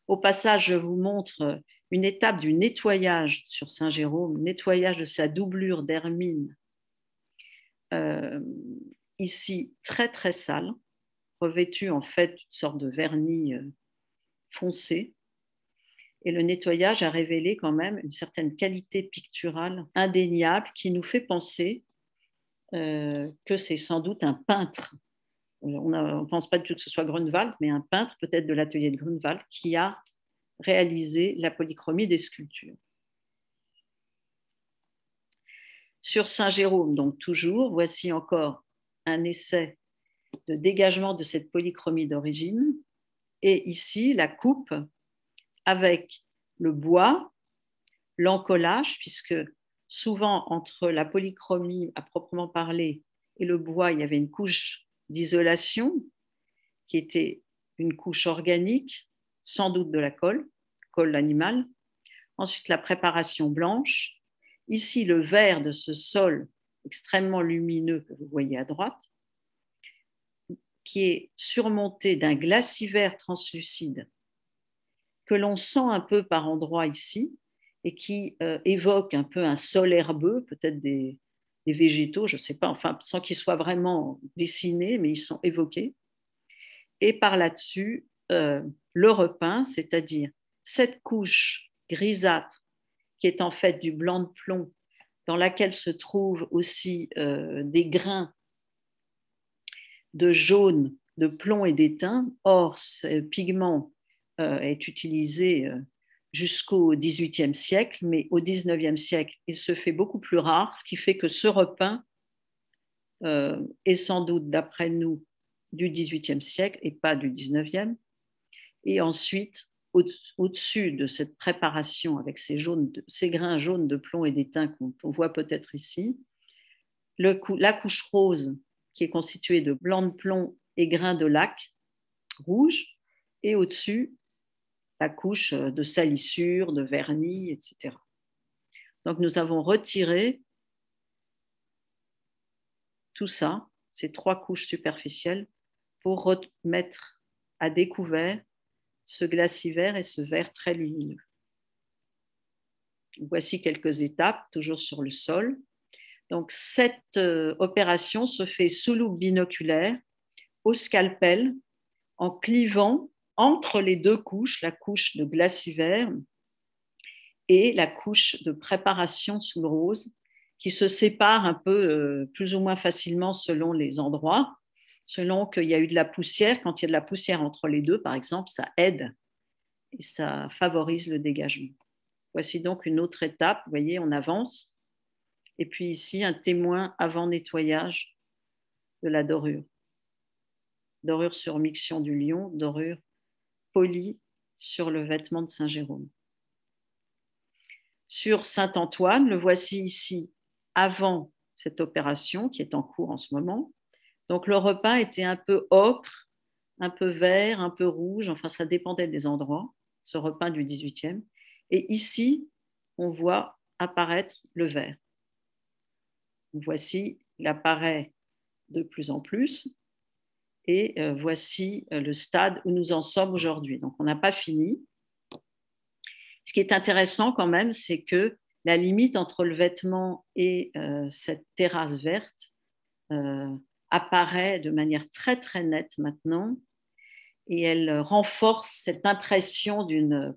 Au passage, je vous montre une étape du nettoyage sur Saint-Jérôme, nettoyage de sa doublure d'hermine, ici très très sale, revêtue en fait une sorte de vernis foncé. Et le nettoyage a révélé quand même une certaine qualité picturale indéniable qui nous fait penser que c'est sans doute un peintre. On ne pense pas du tout que ce soit Grunewald, mais un peintre peut-être de l'atelier de Grunewald qui a réalisé la polychromie des sculptures. Sur Saint-Jérôme, donc toujours, voici encore un essai de dégagement de cette polychromie d'origine. Et ici, la coupe avec le bois, l'encollage, puisque souvent entre la polychromie à proprement parler et le bois, il y avait une couche d'isolation qui était une couche organique, sans doute de la colle animale. Ensuite, la préparation blanche. Ici, le vert de ce sol extrêmement lumineux que vous voyez à droite, qui est surmonté d'un glacivert translucide que l'on sent un peu par endroits ici et qui évoque un peu un sol herbeux, peut-être des végétaux, je ne sais pas, enfin, sans qu'ils soient vraiment dessinés, mais ils sont évoqués. Et par là-dessus, le repeint, c'est-à-dire cette couche grisâtre qui est en fait du blanc de plomb, dans laquelle se trouvent aussi des grains de jaune, de plomb et d'étain. Or, ce pigment est utilisé jusqu'au XVIIIe siècle, mais au XIXe siècle, il se fait beaucoup plus rare, ce qui fait que ce repeint est sans doute, d'après nous, du XVIIIe siècle et pas du XIXe. Et ensuite, au-dessus de cette préparation avec ces grains jaunes de plomb et d'étain qu'on voit peut-être ici, la couche rose qui est constituée de blanc de plomb et grains de laque rouge, et au-dessus, la couche de salissure, de vernis, etc. Donc nous avons retiré tout ça, ces trois couches superficielles, pour remettre à découvert ce glacivert et ce vert très lumineux. Voici quelques étapes, toujours sur le sol. Donc, cette opération se fait sous loupe binoculaire, au scalpel, en clivant entre les deux couches, la couche de glacivert et la couche de préparation sous le rose, qui se séparent un peu plus ou moins facilement selon les endroits, selon qu'il y a eu de la poussière. Quand il y a de la poussière entre les deux, par exemple, ça aide et ça favorise le dégagement. Voici donc une autre étape. Vous voyez, on avance. Et puis ici, un témoin avant nettoyage de la dorure. Dorure sur miction du lion, dorure polie sur le vêtement de Saint-Jérôme. Sur Saint-Antoine, le voici ici avant cette opération qui est en cours en ce moment. Donc le repeint était un peu ocre, un peu vert, un peu rouge, enfin ça dépendait des endroits, ce repeint du 18e. Et ici, on voit apparaître le vert. Voici, il apparaît de plus en plus. Et voici le stade où nous en sommes aujourd'hui. Donc on n'a pas fini. Ce qui est intéressant quand même, c'est que la limite entre le vêtement et cette terrasse verte apparaît de manière très très nette maintenant, et elle renforce cette impression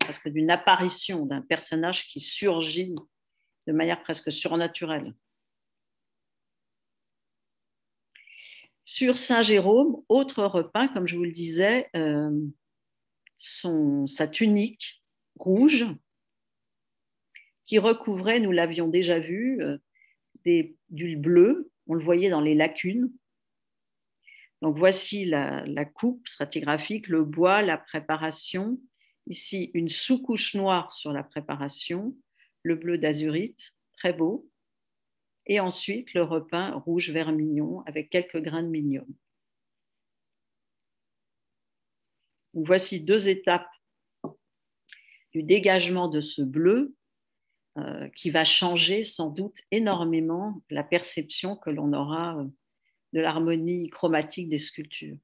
presque d'une apparition d'un personnage qui surgit de manière presque surnaturelle. Sur Saint-Jérôme, autre repeint, comme je vous le disais, sa tunique rouge qui recouvrait, nous l'avions déjà vu, du bleu, on le voyait dans les lacunes. Donc voici la coupe stratigraphique, le bois, la préparation. Ici, une sous-couche noire sur la préparation, le bleu d'azurite, très beau. Et ensuite, le repeint rouge vermillon avec quelques grains de mignon. Donc, voici 2 étapes du dégagement de ce bleu qui va changer sans doute énormément la perception que l'on aura de l'harmonie chromatique des sculptures.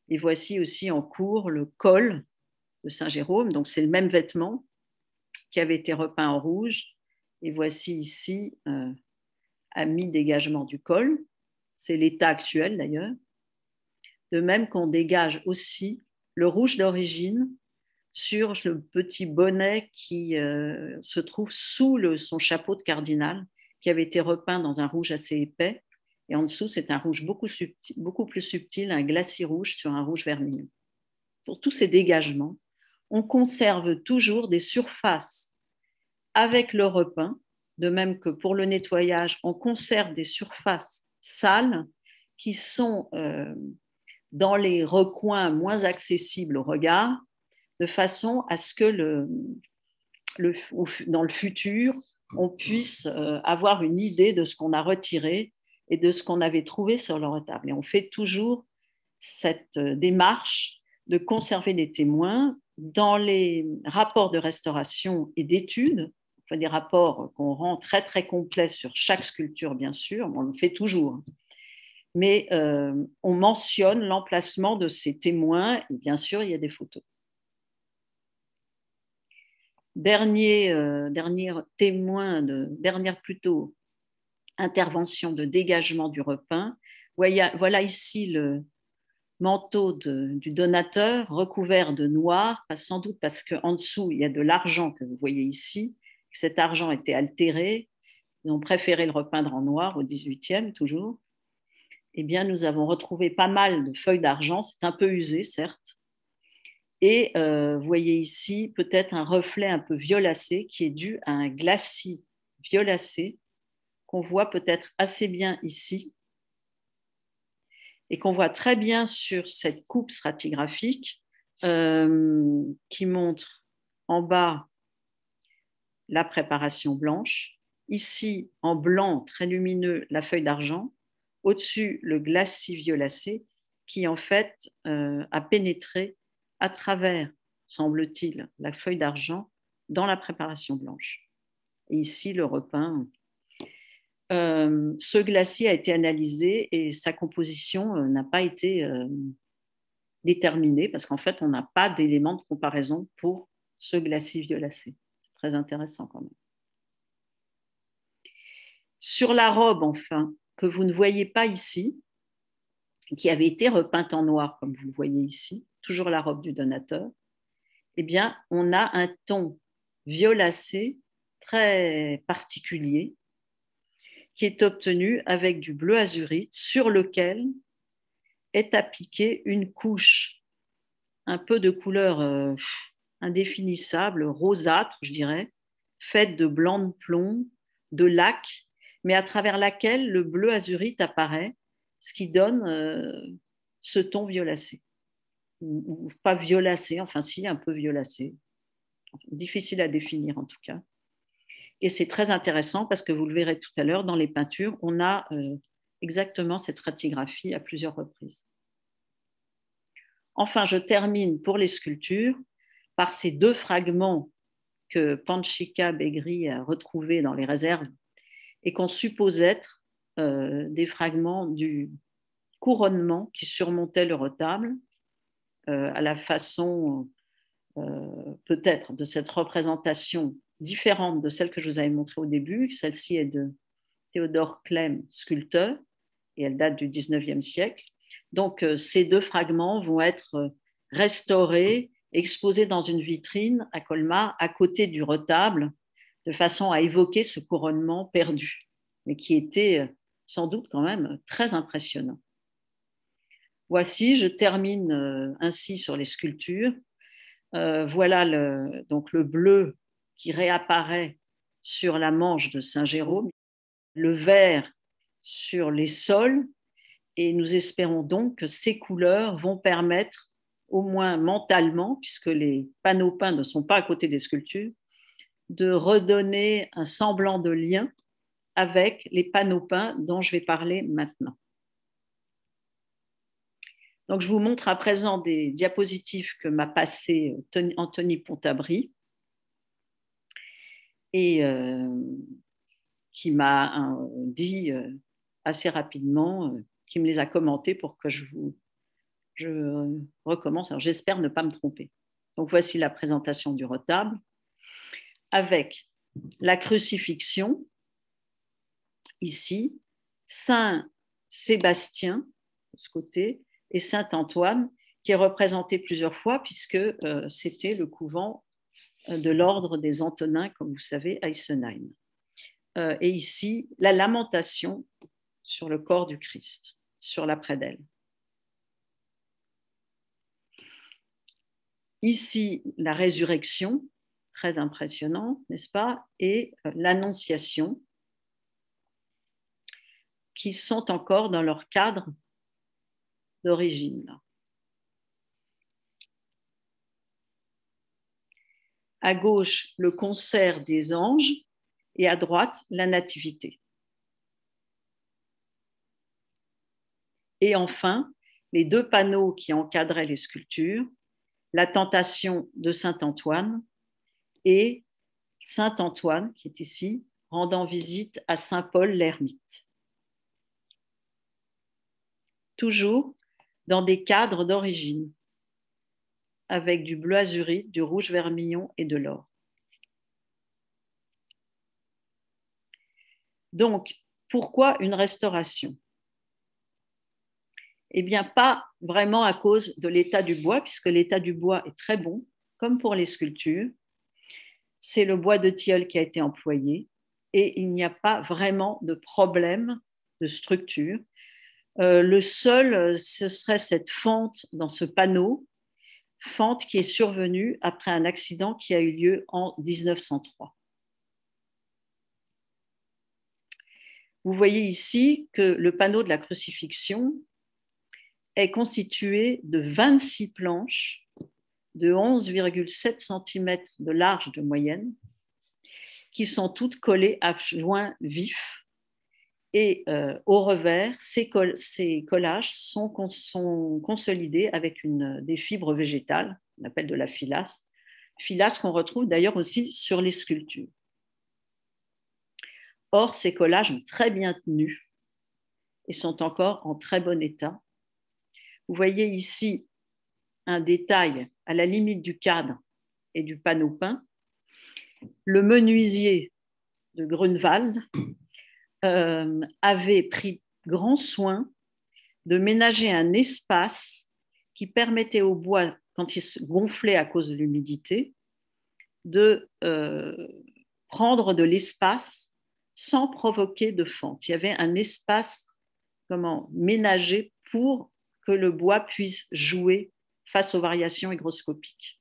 Et voici aussi en cours le col de Saint-Jérôme, donc c'est le même vêtement qui avait été repeint en rouge. Et voici ici à mi-dégagement du col, c'est l'état actuel d'ailleurs. De même qu'on dégage aussi le rouge d'origine sur le petit bonnet qui se trouve sous son chapeau de cardinal, qui avait été repeint dans un rouge assez épais. Et en dessous, c'est un rouge beaucoup plus subtil, un glacis rouge sur un rouge vermillon. Pour tous ces dégagements, on conserve toujours des surfaces avec le repeint, de même que pour le nettoyage, on conserve des surfaces sales qui sont dans les recoins moins accessibles au regard, de façon à ce que dans le futur, on puisse avoir une idée de ce qu'on a retiré et de ce qu'on avait trouvé sur le retable. Et on fait toujours cette démarche de conserver des témoins dans les rapports de restauration et d'études, enfin des rapports qu'on rend très très complets sur chaque sculpture, bien sûr, on le fait toujours. Mais on mentionne l'emplacement de ces témoins, et bien sûr, il y a des photos. Dernière plutôt intervention de dégagement du repeint. Voilà ici le manteau du donateur recouvert de noir, sans doute parce qu'en dessous il y a de l'argent que vous voyez ici. Cet argent était altéré, ils ont préféré le repeindre en noir au 18e toujours. Eh bien, nous avons retrouvé pas mal de feuilles d'argent, c'est un peu usé certes. Et vous voyez ici peut-être un reflet un peu violacé qui est dû à un glacis violacé qu'on voit peut-être assez bien ici et qu'on voit très bien sur cette coupe stratigraphique qui montre en bas la préparation blanche, ici en blanc très lumineux la feuille d'argent, au-dessus le glacis violacé qui en fait a pénétré à travers, semble-t-il, la feuille d'argent dans la préparation blanche. Et ici, le repeint. Ce glacis a été analysé et sa composition n'a pas été déterminée parce qu'en fait, on n'a pas d'éléments de comparaison pour ce glacis violacé. C'est très intéressant quand même. Sur la robe, enfin, que vous ne voyez pas ici, qui avait été repeinte en noir, comme vous le voyez ici, toujours la robe du donateur, eh bien, on a un ton violacé très particulier qui est obtenu avec du bleu azurite sur lequel est appliquée une couche un peu de couleur indéfinissable, rosâtre, je dirais, faite de blanc de plomb, de laque, mais à travers laquelle le bleu azurite apparaît, ce qui donne ce ton violacé. Ou pas violacé, enfin si, un peu violacé. Difficile à définir en tout cas. Et c'est très intéressant parce que vous le verrez tout à l'heure, dans les peintures, on a exactement cette stratigraphie à plusieurs reprises. Enfin, je termine pour les sculptures par ces deux fragments que Panchika Begri a retrouvés dans les réserves et qu'on suppose être des fragments du couronnement qui surmontait le retable à la façon peut-être de cette représentation différente de celle que je vous avais montrée au début. Celle-ci est de Théodore Klem, sculpteur, et elle date du 19e siècle. Donc, ces deux fragments vont être restaurés, exposés dans une vitrine à Colmar, à côté du retable, de façon à évoquer ce couronnement perdu, mais qui était sans doute quand même très impressionnant. Voici, je termine ainsi sur les sculptures. Voilà donc le bleu qui réapparaît sur la manche de Saint-Jérôme, le vert sur les sols, et nous espérons donc que ces couleurs vont permettre, au moins mentalement, puisque les panneaux peints ne sont pas à côté des sculptures, de redonner un semblant de lien avec les panneaux peints dont je vais parler maintenant. Donc, je vous montre à présent des diapositives que m'a passé Anthony Pontabry et qui m'a dit assez rapidement, qui me les a commentées pour que je recommence. Alors, j'espère ne pas me tromper. Donc, voici la présentation du retable avec la crucifixion, ici, Saint Sébastien, de ce côté, et Saint Antoine, qui est représenté plusieurs fois puisque c'était le couvent de l'ordre des Antonins, comme vous savez, à Isenheim. Et ici, la lamentation sur le corps du Christ, sur la prédelle. Ici, la résurrection, très impressionnant, n'est-ce pas, et l'annonciation, qui sont encore dans leur cadre d'origine. À gauche, le concert des anges et à droite, la nativité. Et enfin, les deux panneaux qui encadraient les sculptures, la tentation de Saint Antoine et Saint Antoine, qui est ici, rendant visite à Saint Paul l'ermite. Toujours dans des cadres d'origine, avec du bleu azurite, du rouge vermillon et de l'or. Donc, pourquoi une restauration? Eh bien, pas vraiment à cause de l'état du bois, puisque l'état du bois est très bon, comme pour les sculptures. C'est le bois de tilleul qui a été employé et il n'y a pas vraiment de problème de structure. Le seul, ce serait cette fente dans ce panneau, fente qui est survenue après un accident qui a eu lieu en 1903. Vous voyez ici que le panneau de la crucifixion est constitué de 26 planches de 11,7 cm de large de moyenne, qui sont toutes collées à joints vifs. Et au revers, ces collages sont consolidés avec des fibres végétales, on appelle de la filasse qu'on retrouve d'ailleurs aussi sur les sculptures. Or, ces collages ont très bien tenu et sont encore en très bon état. Vous voyez ici un détail à la limite du cadre et du panneau peint. Le menuisier de Grunewald avait pris grand soin de ménager un espace qui permettait au bois, quand il se gonflait à cause de l'humidité, de prendre de l'espace sans provoquer de fente. Il y avait un espace ménagé pour que le bois puisse jouer face aux variations hygroscopiques.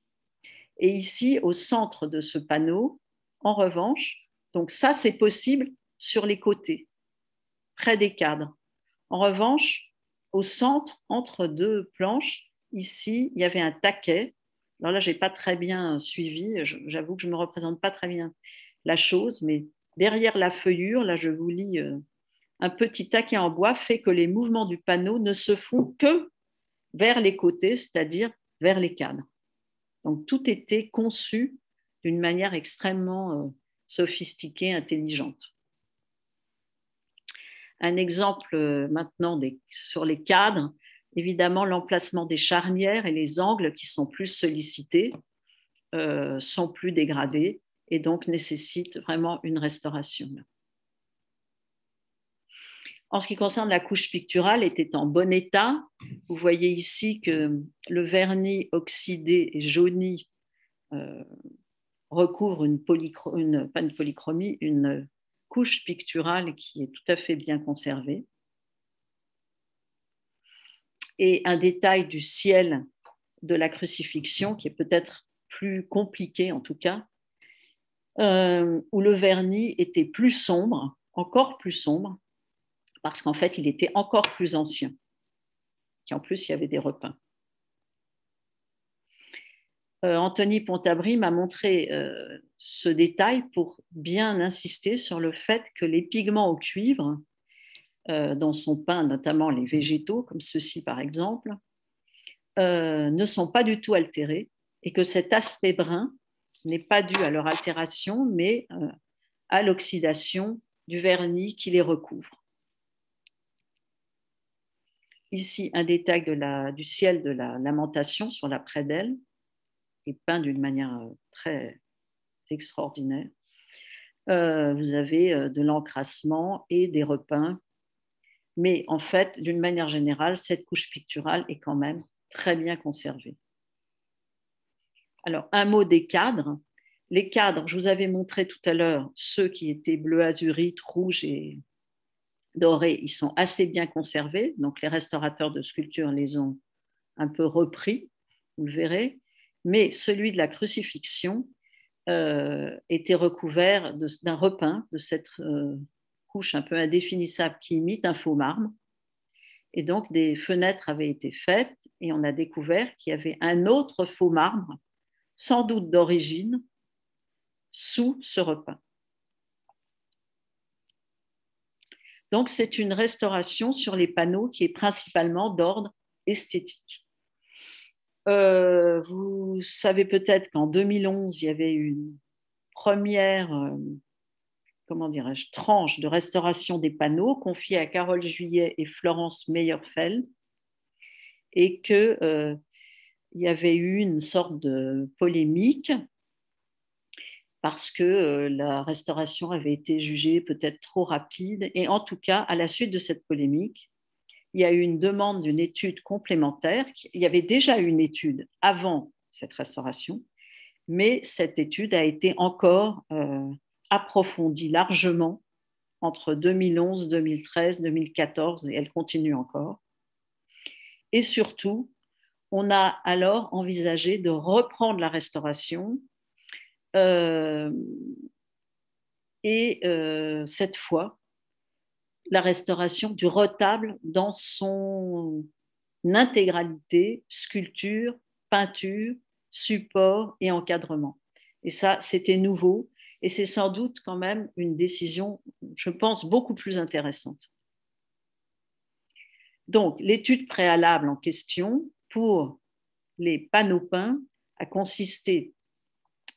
Et ici, au centre de ce panneau, en revanche, donc ça, c'est possible sur les côtés, près des cadres. En revanche, au centre, entre deux planches, ici, il y avait un taquet. Alors là, je n'ai pas très bien suivi, j'avoue que je ne me représente pas très bien la chose, mais derrière la feuillure, là je vous lis, un petit taquet en bois fait que les mouvements du panneau ne se font que vers les côtés, c'est-à-dire vers les cadres. Donc tout était conçu d'une manière extrêmement sophistiquée, intelligente. Un exemple maintenant sur les cadres, évidemment l'emplacement des charnières et les angles qui sont plus sollicités sont plus dégradés et donc nécessitent vraiment une restauration. En ce qui concerne la couche picturale, elle était en bon état. Vous voyez ici que le vernis oxydé et jauni recouvre pas une polychromie, une couche picturale qui est tout à fait bien conservée. Et un détail du ciel de la crucifixion qui est peut-être plus compliqué en tout cas, où le vernis était plus sombre, encore plus sombre, parce qu'en fait, il était encore plus ancien. Et en plus, il y avait des repeints. Anthony Pontabry m'a montré ce détail pour bien insister sur le fait que les pigments au cuivre, dont sont peints notamment les végétaux, comme ceux-ci par exemple, ne sont pas du tout altérés et que cet aspect brun n'est pas dû à leur altération, mais à l'oxydation du vernis qui les recouvre. Ici, un détail du ciel de la Lamentation sur la prédelle, qui est peint d'une manière très extraordinaire. Vous avez de l'encrassement et des repeints. Mais en fait, d'une manière générale, cette couche picturale est quand même très bien conservée. Alors, un mot des cadres. Les cadres, je vous avais montré tout à l'heure, ceux qui étaient bleu azurite, rouge et dorés, ils sont assez bien conservés. Donc, les restaurateurs de sculpture les ont un peu repris, vous le verrez. Mais celui de la crucifixion était recouvert d'un repeint, de cette couche un peu indéfinissable qui imite un faux marbre. Et donc, des fenêtres avaient été faites et on a découvert qu'il y avait un autre faux marbre, sans doute d'origine, sous ce repeint. Donc, c'est une restauration sur les panneaux qui est principalement d'ordre esthétique. Vous savez peut-être qu'en 2011, il y avait une première tranche de restauration des panneaux confiée à Carole Juillet et Florence Meyerfeld et qu'il y avait eu une sorte de polémique parce que la restauration avait été jugée peut-être trop rapide. Et en tout cas, à la suite de cette polémique, il y a eu une demande d'une étude complémentaire. Il y avait déjà eu une étude avant cette restauration, mais cette étude a été encore approfondie largement entre 2011, 2013, 2014, et elle continue encore. Et surtout, on a alors envisagé de reprendre la restauration cette fois, la restauration du retable dans son intégralité, sculpture, peinture, support et encadrement. Et ça, c'était nouveau et c'est sans doute quand même une décision, je pense, beaucoup plus intéressante. Donc, l'étude préalable en question pour les panneaux peints a consisté,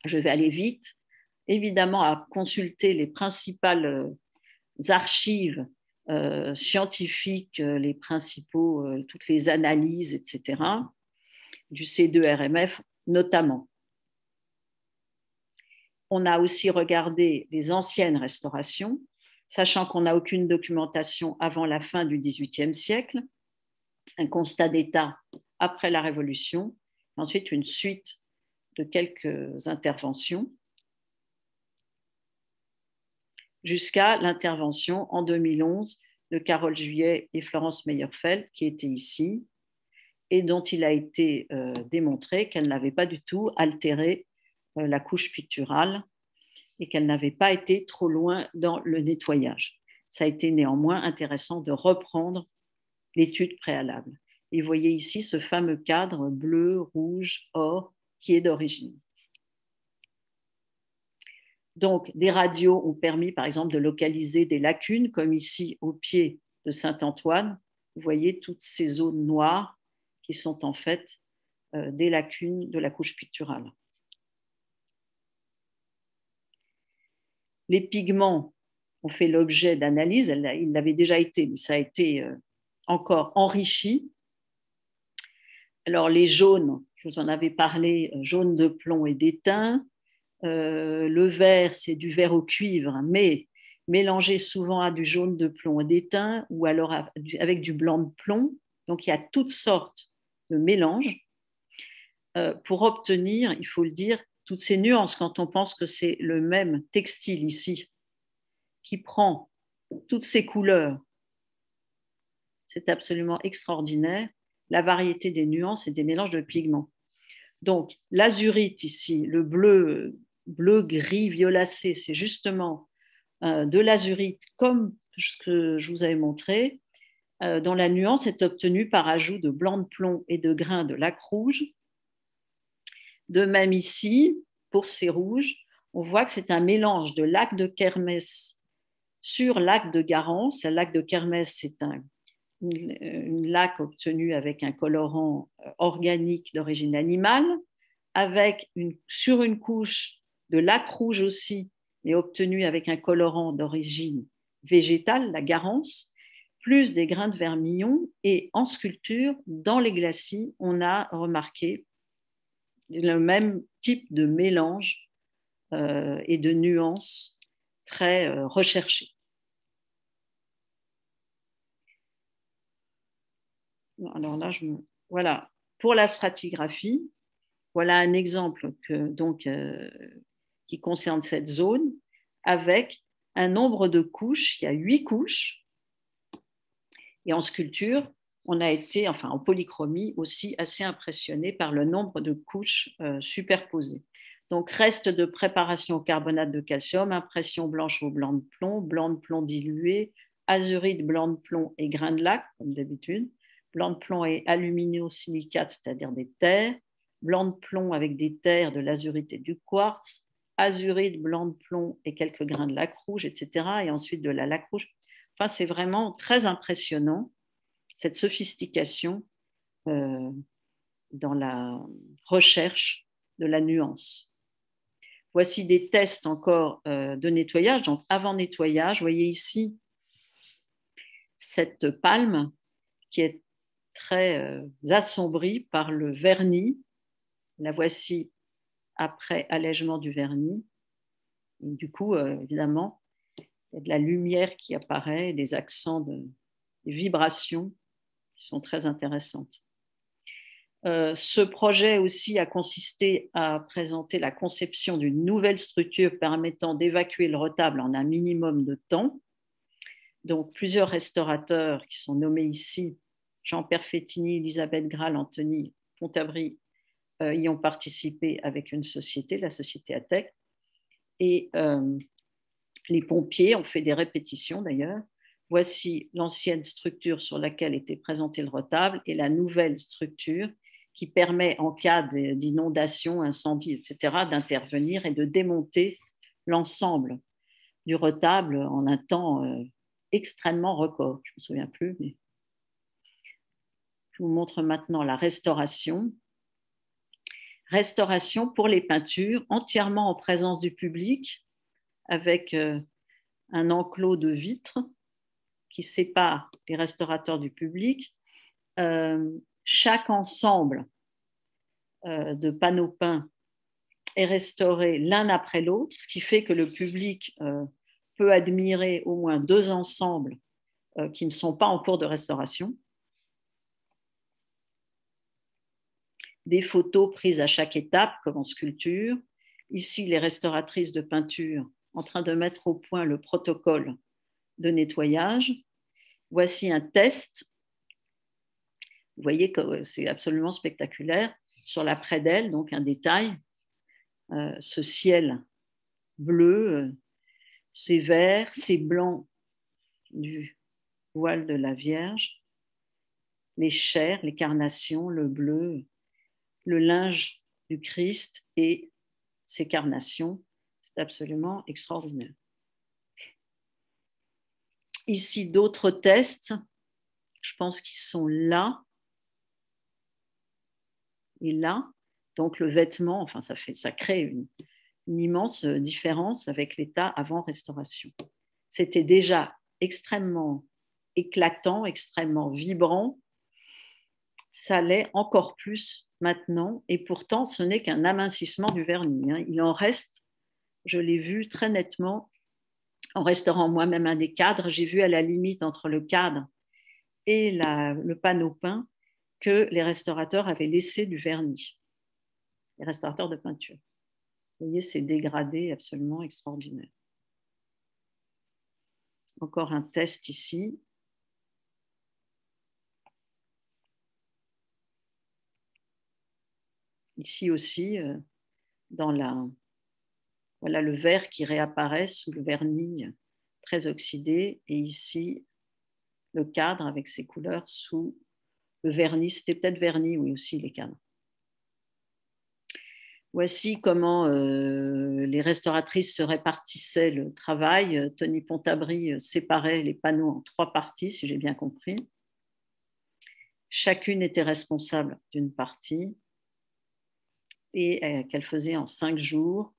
je vais aller vite, évidemment à consulter les principales archives scientifiques, les principaux, toutes les analyses, etc., du C2RMF notamment. On a aussi regardé les anciennes restaurations, sachant qu'on n'a aucune documentation avant la fin du XVIIIe siècle, un constat d'état après la Révolution, ensuite une suite de quelques interventions, jusqu'à l'intervention en 2011 de Carole Juillet et Florence Meyerfeld, qui étaient ici, et dont il a été démontré qu'elle n'avait pas du tout altéré la couche picturale et qu'elle n'avait pas été trop loin dans le nettoyage. Ça a été néanmoins intéressant de reprendre l'étude préalable. Et vous voyez ici ce fameux cadre bleu, rouge, or qui est d'origine. Donc, des radios ont permis, par exemple, de localiser des lacunes, comme ici au pied de Saint-Antoine. Vous voyez toutes ces zones noires qui sont en fait des lacunes de la couche picturale. Les pigments ont fait l'objet d'analyses, il l'avait déjà été, mais ça a été encore enrichi. Alors les jaunes, je vous en avais parlé, jaune de plomb et d'étain. Le vert, c'est du vert au cuivre, mais mélangé souvent à du jaune de plomb et d'étain, ou alors avec du blanc de plomb. Donc il y a toutes sortes de mélanges pour obtenir, il faut le dire, toutes ces nuances quand on pense que c'est le même textile ici qui prend toutes ces couleurs. C'est absolument extraordinaire, la variété des nuances et des mélanges de pigments. Donc, l'azurite ici, le bleu, gris, violacé, c'est justement de l'azurite comme ce que je vous avais montré, dont la nuance est obtenue par ajout de blanc de plomb et de grains de lac rouge. De même ici, pour ces rouges, on voit que c'est un mélange de lac de Kermès sur lac de Garance. Le lac de Kermès, c'est une lac obtenu avec un colorant organique d'origine animale, sur une couche de lac rouge aussi, mais obtenu avec un colorant d'origine végétale, la Garance, plus des grains de vermillon. Et en sculpture, dans les glacis, on a remarqué le même type de mélange et de nuances très recherchées. Alors là, voilà. Pour la stratigraphie, voilà un exemple qui concerne cette zone avec un nombre de couches. Il y a 8 couches. Et en sculpture, on a été, en polychromie aussi, assez impressionné par le nombre de couches superposées. Donc, reste de préparation au carbonate de calcium, impression blanche au blanc de plomb dilué, azurite, blanc de plomb et grains de lac, comme d'habitude, blanc de plomb et aluminosilicate, c'est-à-dire des terres, blanc de plomb avec des terres, de l'azurite et du quartz, azurite, blanc de plomb et quelques grains de lac rouge, etc. Et ensuite de la lac rouge. Enfin, c'est vraiment très impressionnant, cette sophistication dans la recherche de la nuance. Voici des tests encore de nettoyage. Donc, avant nettoyage, vous voyez ici cette palme qui est très assombrie par le vernis. La voici après allègement du vernis. Et du coup, évidemment, il y a de la lumière qui apparaît, des accents des vibrations qui sont très intéressantes. Ce projet aussi a consisté à présenter la conception d'une nouvelle structure permettant d'évacuer le retable en un minimum de temps. Donc, plusieurs restaurateurs qui sont nommés ici, Jean Perfettini, Elisabeth Graal, Anthony Pontabry, y ont participé avec une société, la société ATEC. Et les pompiers ont fait des répétitions d'ailleurs. Voici l'ancienne structure sur laquelle était présenté le retable et la nouvelle structure qui permet, en cas d'inondation, incendie, etc., d'intervenir et de démonter l'ensemble du retable en un temps extrêmement record. Je ne me souviens plus, mais je vous montre maintenant la restauration. Restauration pour les peintures, entièrement en présence du public, avec un enclos de vitres qui sépare les restaurateurs du public. Chaque ensemble de panneaux peints est restauré l'un après l'autre, ce qui fait que le public peut admirer au moins 2 ensembles qui ne sont pas en cours de restauration. Des photos prises à chaque étape, comme en sculpture. Ici, les restauratrices de peinture en train de mettre au point le protocole de nettoyage. Voici un test. Vous voyez que c'est absolument spectaculaire. Sur la prédelle, donc un détail, ce ciel bleu, ces verts, ces blancs du voile de la Vierge, les chairs, les carnations, le bleu, le linge du Christ et ces carnations. C'est C'est absolument extraordinaire. Ici, d'autres tests, je pense qu'ils sont là et là. Donc, le vêtement, enfin, ça crée une immense différence avec l'état avant restauration. C'était déjà extrêmement éclatant, extrêmement vibrant. Ça l'est encore plus maintenant, et pourtant, ce n'est qu'un amincissement du vernis. Il en reste, je l'ai vu très nettement, en restaurant moi-même un des cadres, j'ai vu à la limite entre le cadre et le panneau peint que les restaurateurs avaient laissé du vernis, les restaurateurs de peinture. Vous voyez, c'est dégradé absolument extraordinaire. Encore un test ici. Ici aussi, dans voilà le vert qui réapparaît sous le vernis très oxydé, et ici le cadre avec ses couleurs sous le vernis. C'était peut-être vernis, oui, aussi les cadres. Voici comment les restauratrices se répartissaient le travail. Tony Pontabry séparait les panneaux en 3 parties, si j'ai bien compris. Chacune était responsable d'une partie et qu'elle faisait en 5 jours,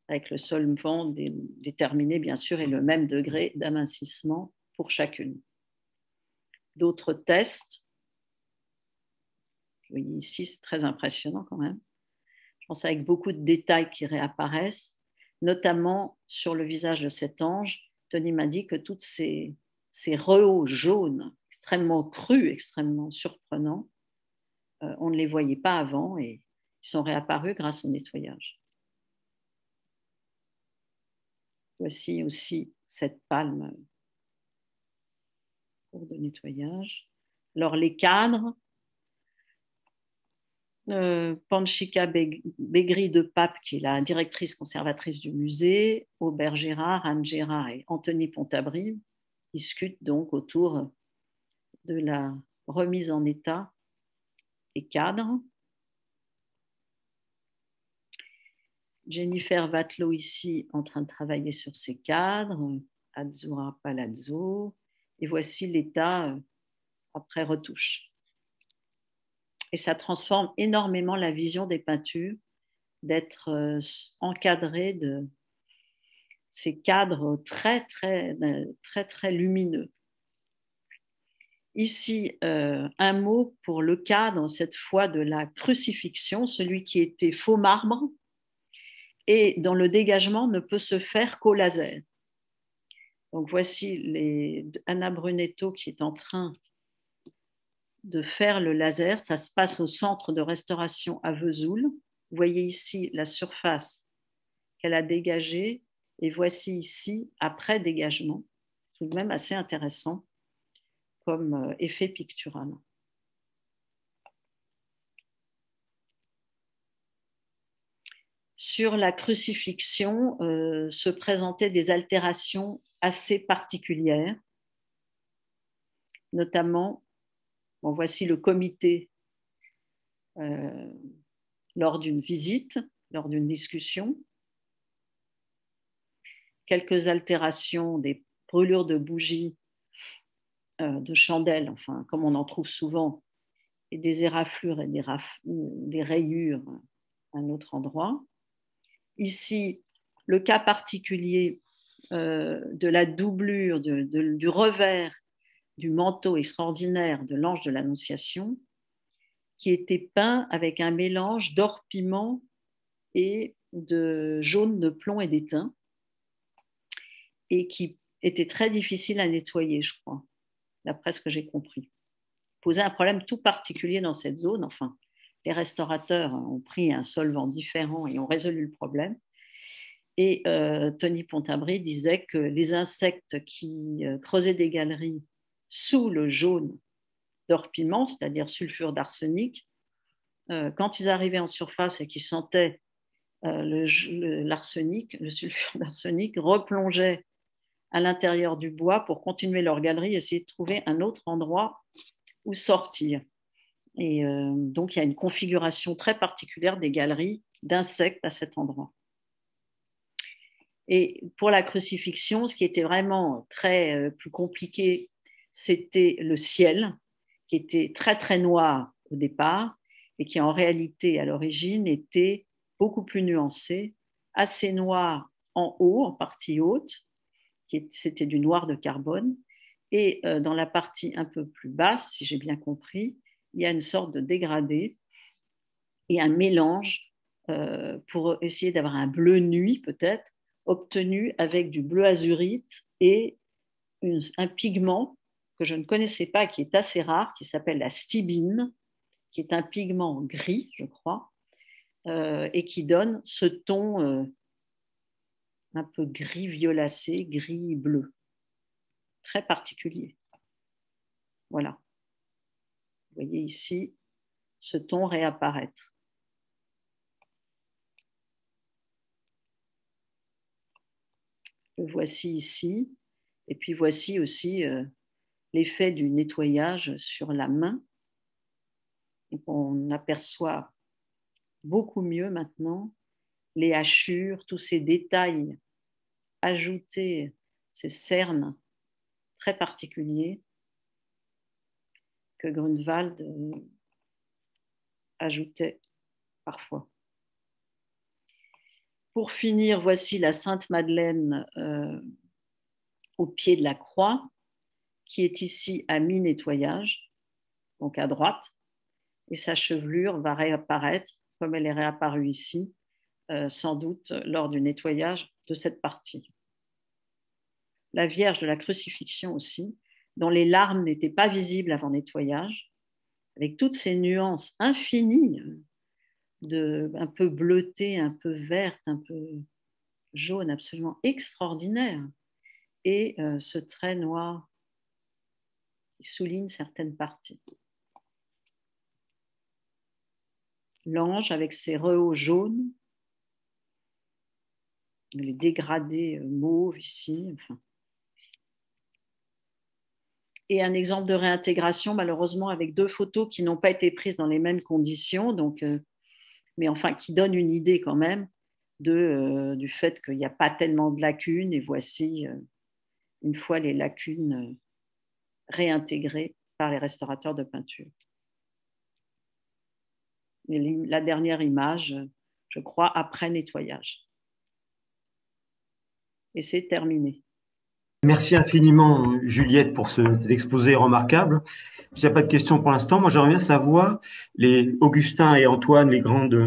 avec le solvant déterminé, bien sûr, et le même degré d'amincissement pour chacune. D'autres tests. Vous voyez ici, c'est très impressionnant quand même. Je pense avec beaucoup de détails qui réapparaissent, notamment sur le visage de cet ange. Tony m'a dit que toutes ces rehaus jaunes, extrêmement crus, extrêmement surprenants, on ne les voyait pas avant et ils sont réapparus grâce au nettoyage. Voici aussi cette palme pour de nettoyage. Alors les cadres, Panchika Begri de Pape, qui est la directrice conservatrice du musée, Aubert Gérard, Anne Gérard et Anthony Pontabry discutent donc autour de la remise en état des cadres. Jennifer Vatlo ici en train de travailler sur ces cadres, Azzurra Palazzo, et voici l'état après retouche. Et ça transforme énormément la vision des peintures, d'être encadré de ces cadres très, très, très, très lumineux. Ici, un mot pour le cadre, cette fois de la crucifixion, celui qui était faux marbre, et dont le dégagement ne peut se faire qu'au laser. Donc voici Anna Brunetto qui est en train de faire le laser. Ça se passe au centre de restauration à Vesoul. Vous voyez ici la surface qu'elle a dégagée et voici ici après dégagement. C'est tout de même assez intéressant comme effet pictural. Sur la crucifixion se présentaient des altérations assez particulières, notamment, bon, voici le comité lors d'une visite, lors d'une discussion, quelques altérations, des brûlures de bougies, de chandelles, enfin, comme on en trouve souvent, et des éraflures et des rayures à un autre endroit. Ici, le cas particulier de la doublure, du revers du manteau extraordinaire de l'ange de l'Annonciation, qui était peint avec un mélange d'or piment et de jaune de plomb et d'étain, et qui était très difficile à nettoyer, je crois, d'après ce que j'ai compris. Posait un problème tout particulier dans cette zone. Enfin, les restaurateurs ont pris un solvant différent et ont résolu le problème. Et Tony Pontabry disait que les insectes qui creusaient des galeries sous le jaune d'or piment, c'est-à-dire sulfure d'arsenic, quand ils arrivaient en surface et qu'ils sentaient l'arsenic, le sulfure d'arsenic, replongeaient à l'intérieur du bois pour continuer leur galerie et essayer de trouver un autre endroit où sortir. Et donc, il y a une configuration très particulière des galeries d'insectes à cet endroit. Et pour la crucifixion, ce qui était vraiment plus compliqué, c'était le ciel, qui était très très noir au départ et qui en réalité à l'origine était beaucoup plus nuancé, assez noir en haut, en partie haute, c'était du noir de carbone, et dans la partie un peu plus basse, si j'ai bien compris, il y a une sorte de dégradé et un mélange pour essayer d'avoir un bleu nuit peut-être, obtenu avec du bleu azurite et un pigment que je ne connaissais pas, qui est assez rare, qui s'appelle la stibine, qui est un pigment gris, je crois, et qui donne ce ton un peu gris violacé, gris bleu, très particulier. Voilà. Vous voyez ici ce ton réapparaître. Le voici ici. Et puis voici aussi l'effet du nettoyage sur la main. Et on aperçoit beaucoup mieux maintenant les hachures, tous ces détails ajoutés, ces cernes très particuliers que Grunewald ajoutait parfois. Pour finir, voici la Sainte Madeleine au pied de la croix, qui est ici à mi-nettoyage, donc à droite, et sa chevelure va réapparaître comme elle est réapparue ici, sans doute lors du nettoyage de cette partie. La Vierge de la Crucifixion aussi, dont les larmes n'étaient pas visibles avant nettoyage, avec toutes ces nuances infinies, un peu bleutées, un peu vertes, un peu jaune, absolument extraordinaire, et ce trait noir qui souligne certaines parties. L'ange avec ses rehauts jaunes, les dégradés mauves ici, enfin. Et un exemple de réintégration, malheureusement, avec 2 photos qui n'ont pas été prises dans les mêmes conditions, donc, mais enfin qui donnent une idée quand même du fait qu'il n'y a pas tellement de lacunes. Et voici, une fois les lacunes réintégrées par les restaurateurs de peinture. Et la dernière image, je crois, après nettoyage. Et c'est terminé. Merci infiniment, Juliette, pour cet exposé remarquable. Il n'y a pas de questions pour l'instant. Moi, j'aimerais bien savoir, les Augustin et Antoine, les grandes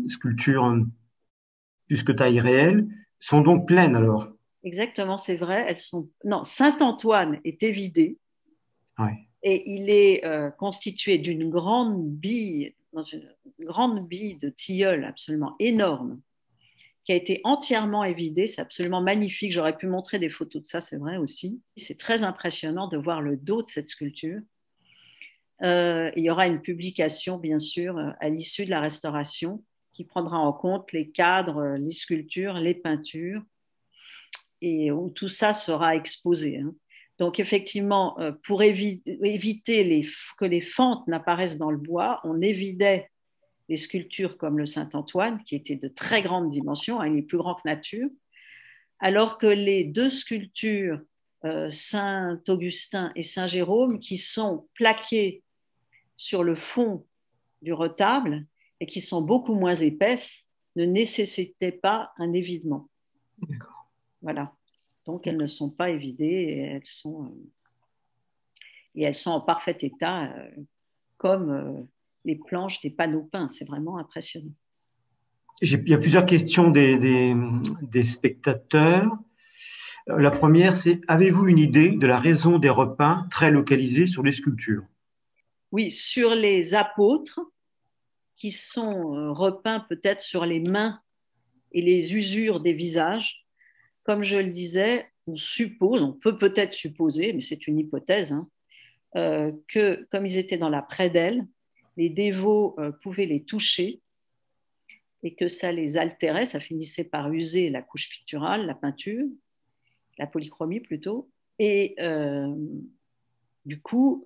sculptures puisque taille réelle, sont donc pleines alors. Exactement, c'est vrai. Elles sont. Non, Saint-Antoine est évidé. Ouais. Et il est constitué d'une grande bille, dans une grande bille de tilleul absolument énorme, qui a été entièrement évidée. C'est absolument magnifique. J'aurais pu montrer des photos de ça, c'est vrai aussi. C'est très impressionnant de voir le dos de cette sculpture. Il y aura une publication, bien sûr, à l'issue de la restauration, qui prendra en compte les cadres, les sculptures, les peintures, et où tout ça sera exposé. Donc, effectivement, pour éviter que les fentes n'apparaissent dans le bois, on évidait les sculptures comme le Saint-Antoine, qui était de très grande dimension, il est plus grand que nature, alors que les 2 sculptures, Saint-Augustin et Saint-Jérôme, qui sont plaquées sur le fond du retable et qui sont beaucoup moins épaisses, ne nécessitaient pas un évidement. D'accord. Voilà. Donc, elles ne sont pas évidées et elles sont en parfait état, comme les planches des panneaux peints. C'est vraiment impressionnant. Il y a plusieurs questions des spectateurs. La première, c'est: avez-vous une idée de la raison des repeints très localisés sur les sculptures? Oui, sur les apôtres, qui sont repeints peut-être sur les mains et les usures des visages. Comme je le disais, on peut peut-être supposer, mais c'est une hypothèse, que comme ils étaient dans la prédelle, les dévots pouvaient les toucher et que ça les altérait, ça finissait par user la couche picturale, la peinture, la polychromie plutôt. Et du coup,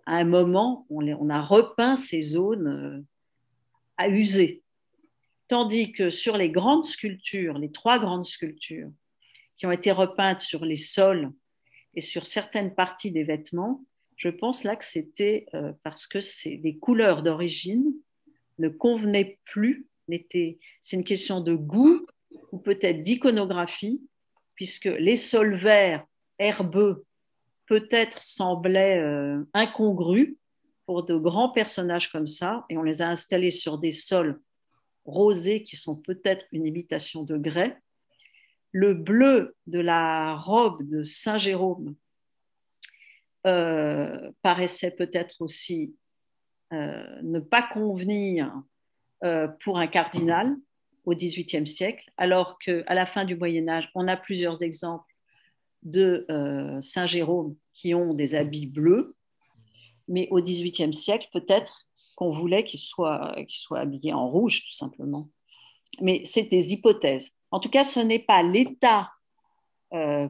à un moment, on a repeint ces zones à user. Tandis que sur les grandes sculptures, les 3 grandes sculptures qui ont été repeintes sur les sols et sur certaines parties des vêtements, je pense là que c'était parce que les couleurs d'origine ne convenaient plus. C'est une question de goût ou peut-être d'iconographie, puisque les sols verts, herbeux, peut-être semblaient incongrus pour de grands personnages comme ça, et on les a installés sur des sols rosés qui sont peut-être une imitation de grès. Le bleu de la robe de Saint Jérôme paraissait peut-être aussi ne pas convenir pour un cardinal au XVIIIe siècle, alors qu'à la fin du Moyen Âge, on a plusieurs exemples de Saint Jérôme qui ont des habits bleus, mais au XVIIIe siècle, peut-être qu'on voulait qu'il soit habillé en rouge, tout simplement. Mais c'est des hypothèses. En tout cas, ce n'est pas l'état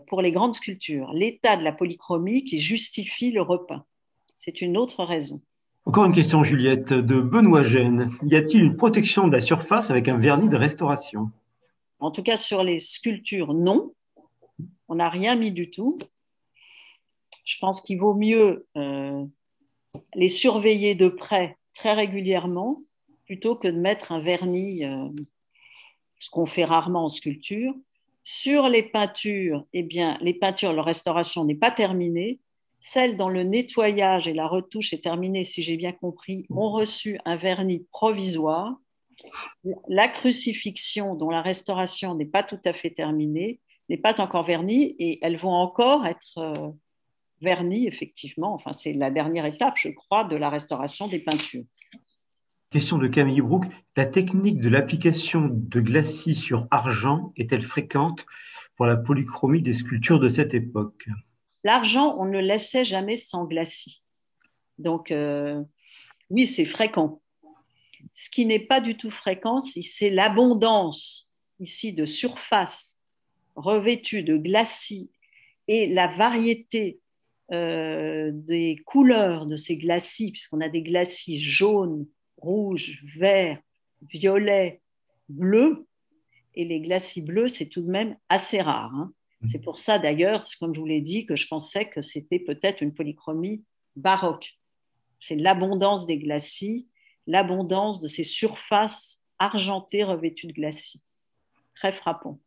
pour les grandes sculptures, l'état de la polychromie qui justifie le repeint. C'est une autre raison. Encore une question, Juliette, de Benoît Gène. Y a-t-il une protection de la surface avec un vernis de restauration? En tout cas, sur les sculptures, non. On n'a rien mis du tout. Je pense qu'il vaut mieux les surveiller de près très régulièrement plutôt que de mettre un vernis, ce qu'on fait rarement en sculpture. Sur les peintures, eh bien, les peintures, leur restauration n'est pas terminée. Celles dont le nettoyage et la retouche est terminée, si j'ai bien compris, ont reçu un vernis provisoire. La crucifixion, dont la restauration n'est pas tout à fait terminée, n'est pas encore vernie et elles vont encore être vernies, effectivement. Enfin, c'est la dernière étape, je crois, de la restauration des peintures. Question de Camille Brook. La technique de l'application de glacis sur argent est-elle fréquente pour la polychromie des sculptures de cette époque? L'argent, on ne le laissait jamais sans glacis. Donc, oui, c'est fréquent. Ce qui n'est pas du tout fréquent, c'est l'abondance ici de surface revêtue de glacis et la variété des couleurs de ces glacis, puisqu'on a des glacis jaunes, rouges, verts, violets, bleus, et les glacis bleus, c'est tout de même assez rare. Hein. C'est pour ça d'ailleurs, comme je vous l'ai dit, que je pensais que c'était peut-être une polychromie baroque. C'est l'abondance des glacis, l'abondance de ces surfaces argentées revêtues de glacis. Très frappant,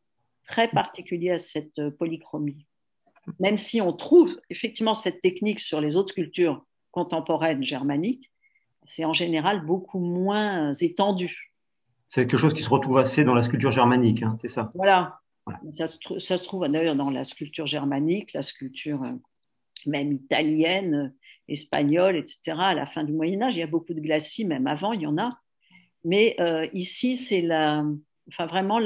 très particulier à cette polychromie. Même si on trouve effectivement cette technique sur les autres sculptures contemporaines germaniques, c'est en général beaucoup moins étendu. C'est quelque chose qui se retrouve assez dans la sculpture germanique, hein, c'est ça? Voilà. Voilà. Ça se trouve d'ailleurs dans la sculpture germanique, la sculpture même italienne, espagnole, etc. À la fin du Moyen-Âge, il y a beaucoup de glacis, même avant, il y en a. Mais ici, c'est vraiment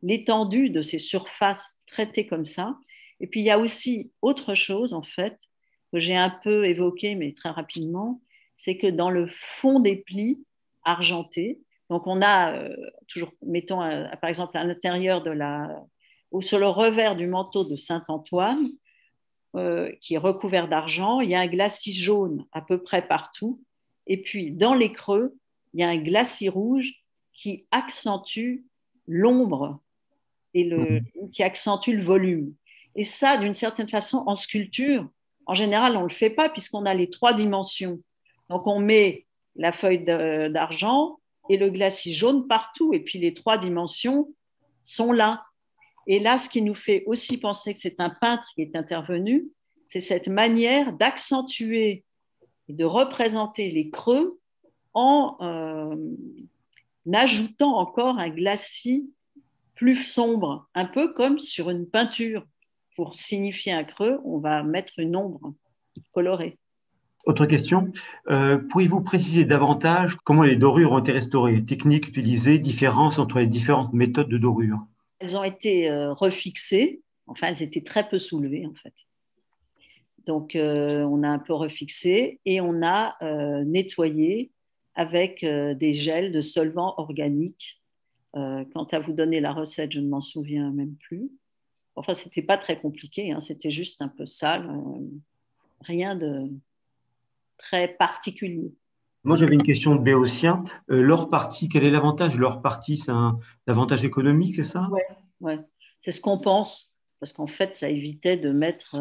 l'étendue de ces surfaces traitées comme ça. Et puis, il y a aussi autre chose, en fait, que j'ai un peu évoqué, mais très rapidement, c'est que dans le fond des plis argentés, donc on a toujours, mettons, par exemple, à l'intérieur ou sur le revers du manteau de Saint-Antoine, qui est recouvert d'argent, il y a un glacis jaune à peu près partout. Et puis, dans les creux, il y a un glacis rouge qui accentue l'ombre et qui accentue le volume. Et ça, d'une certaine façon, en sculpture, en général, on ne le fait pas puisqu'on a les 3 dimensions. Donc, on met la feuille d'argent et le glacis jaune partout. Et puis, les 3 dimensions sont là. Et là, ce qui nous fait aussi penser que c'est un peintre qui est intervenu, c'est cette manière d'accentuer et de représenter les creux en ajoutant encore un glacis plus sombre, un peu comme sur une peinture. Pour signifier un creux, on va mettre une ombre colorée. Autre question, pourriez-vous préciser davantage comment les dorures ont été restaurées, techniques utilisées, différences entre les différentes méthodes de dorure? Elles ont été refixées, enfin elles étaient très peu soulevées en fait. Donc on a un peu refixé et on a nettoyé avec des gels de solvants organiques. Quant à vous donner la recette, je ne m'en souviens même plus. Enfin, c'était pas très compliqué, hein, c'était juste un peu sale, rien de très particulier. Moi, j'avais une question de Béotien. L'or parti, quel est l'avantage de l'or parti? C'est un avantage économique, c'est ça? Ouais, ouais. C'est ce qu'on pense, parce qu'en fait, ça évitait de mettre.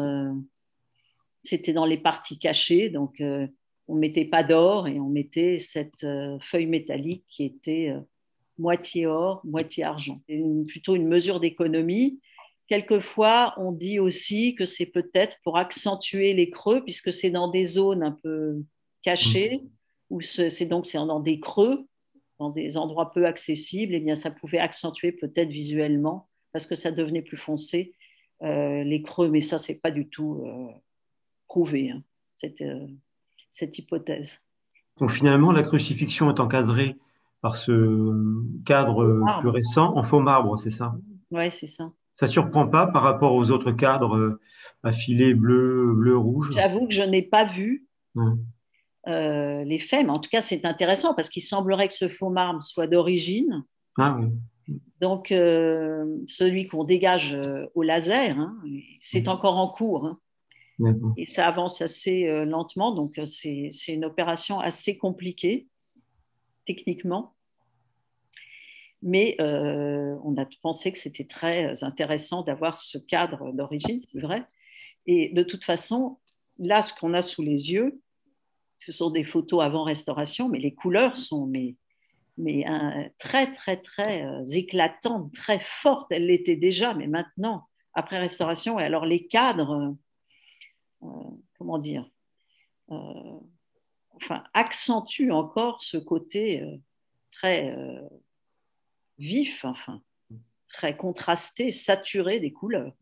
C'était dans les parties cachées, donc on ne mettait pas d'or et on mettait cette feuille métallique qui était moitié or, moitié argent. C'est plutôt une mesure d'économie. Quelquefois, on dit aussi que c'est peut-être pour accentuer les creux, puisque c'est dans des zones un peu Mm. cachées, où c'est donc c'est dans des creux, dans des endroits peu accessibles, et bien ça pouvait accentuer peut-être visuellement, parce que ça devenait plus foncé, les creux, mais ça, c'est pas du tout prouvé, hein, cette, cette hypothèse. Donc finalement, la crucifixion est encadrée par ce cadre plus Arbre. récent en faux marbre, c'est ça? Ouais, c'est ça. Ça surprend pas par rapport aux autres cadres à filets bleu, bleu, rouge? J'avoue que je n'ai pas vu Ouais. les faits, mais en tout cas, c'est intéressant parce qu'il semblerait que ce faux marbre soit d'origine. Ah oui. Donc, celui qu'on dégage au laser, hein, c'est Mm. encore en cours, hein, D'accord. et ça avance assez lentement. Donc, c'est une opération assez compliquée techniquement. Mais on a pensé que c'était très intéressant d'avoir ce cadre d'origine, c'est vrai. Et de toute façon, là, ce qu'on a sous les yeux, ce sont des photos avant restauration, mais les couleurs sont très, très, très éclatantes, très fortes. Elles l'étaient déjà, mais maintenant, après restauration, et alors les cadres, euh, comment dire, euh, enfin, accentuent encore ce côté très vif, enfin, très contrasté, saturé des couleurs.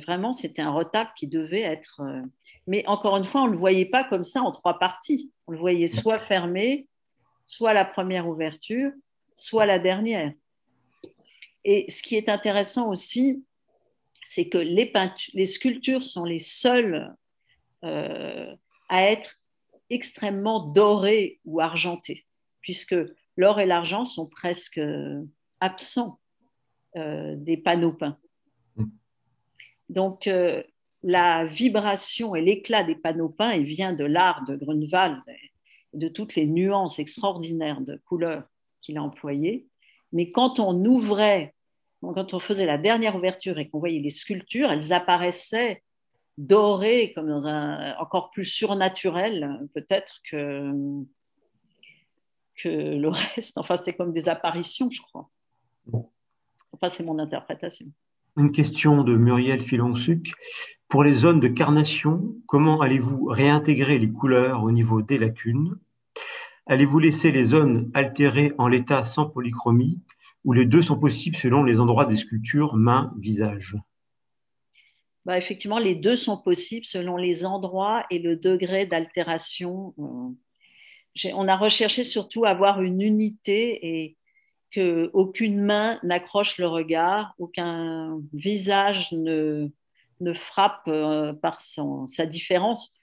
Vraiment, c'était un retable qui devait être. Mais encore une fois, on ne le voyait pas comme ça en trois parties. On le voyait soit fermé, soit la première ouverture, soit la dernière. Et ce qui est intéressant aussi, c'est que les sculptures sont les seules euh, à être extrêmement dorées ou argentées, puisque l'or et l'argent sont presque absents des panneaux peints. Mm. Donc, la vibration et l'éclat des panneaux peints, il vient de l'art de Grunewald, de toutes les nuances extraordinaires de couleurs qu'il a employées. Mais quand on ouvrait, quand on faisait la dernière ouverture et qu'on voyait les sculptures, elles apparaissaient dorées, comme dans un encore plus surnaturel, peut-être que le reste. Enfin, c'est comme des apparitions, je crois. Enfin, c'est mon interprétation. Une question de Muriel Filonsuc. Pour les zones de carnation, comment allez-vous réintégrer les couleurs au niveau des lacunes? Allez-vous laisser les zones altérées en l'état sans polychromie ou les deux sont possibles selon les endroits des sculptures, mains, visage? Bah, effectivement, les deux sont possibles selon les endroits et le degré d'altération. On a recherché surtout à avoir une unité et qu'aucune main n'accroche le regard, aucun visage ne frappe par sa différence.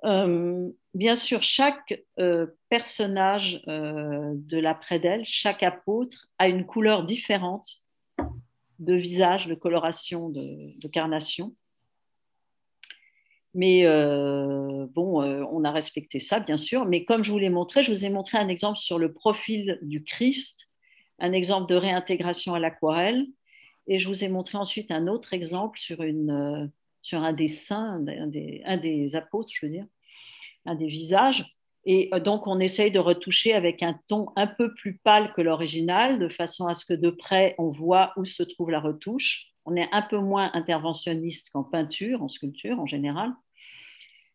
Bien sûr, chaque personnage de la prédelle, chaque apôtre a une couleur différente de visage, de coloration, de carnation. Mais bon, on a respecté ça, bien sûr. Mais comme je vous l'ai montré, je vous ai montré un exemple sur le profil du Christ, un exemple de réintégration à l'aquarelle. Et je vous ai montré ensuite un autre exemple sur un des saints, un des apôtres, je veux dire, un des visages. Et donc, on essaye de retoucher avec un ton un peu plus pâle que l'original, de façon à ce que de près, on voit où se trouve la retouche. On est un peu moins interventionniste qu'en peinture, en sculpture en général.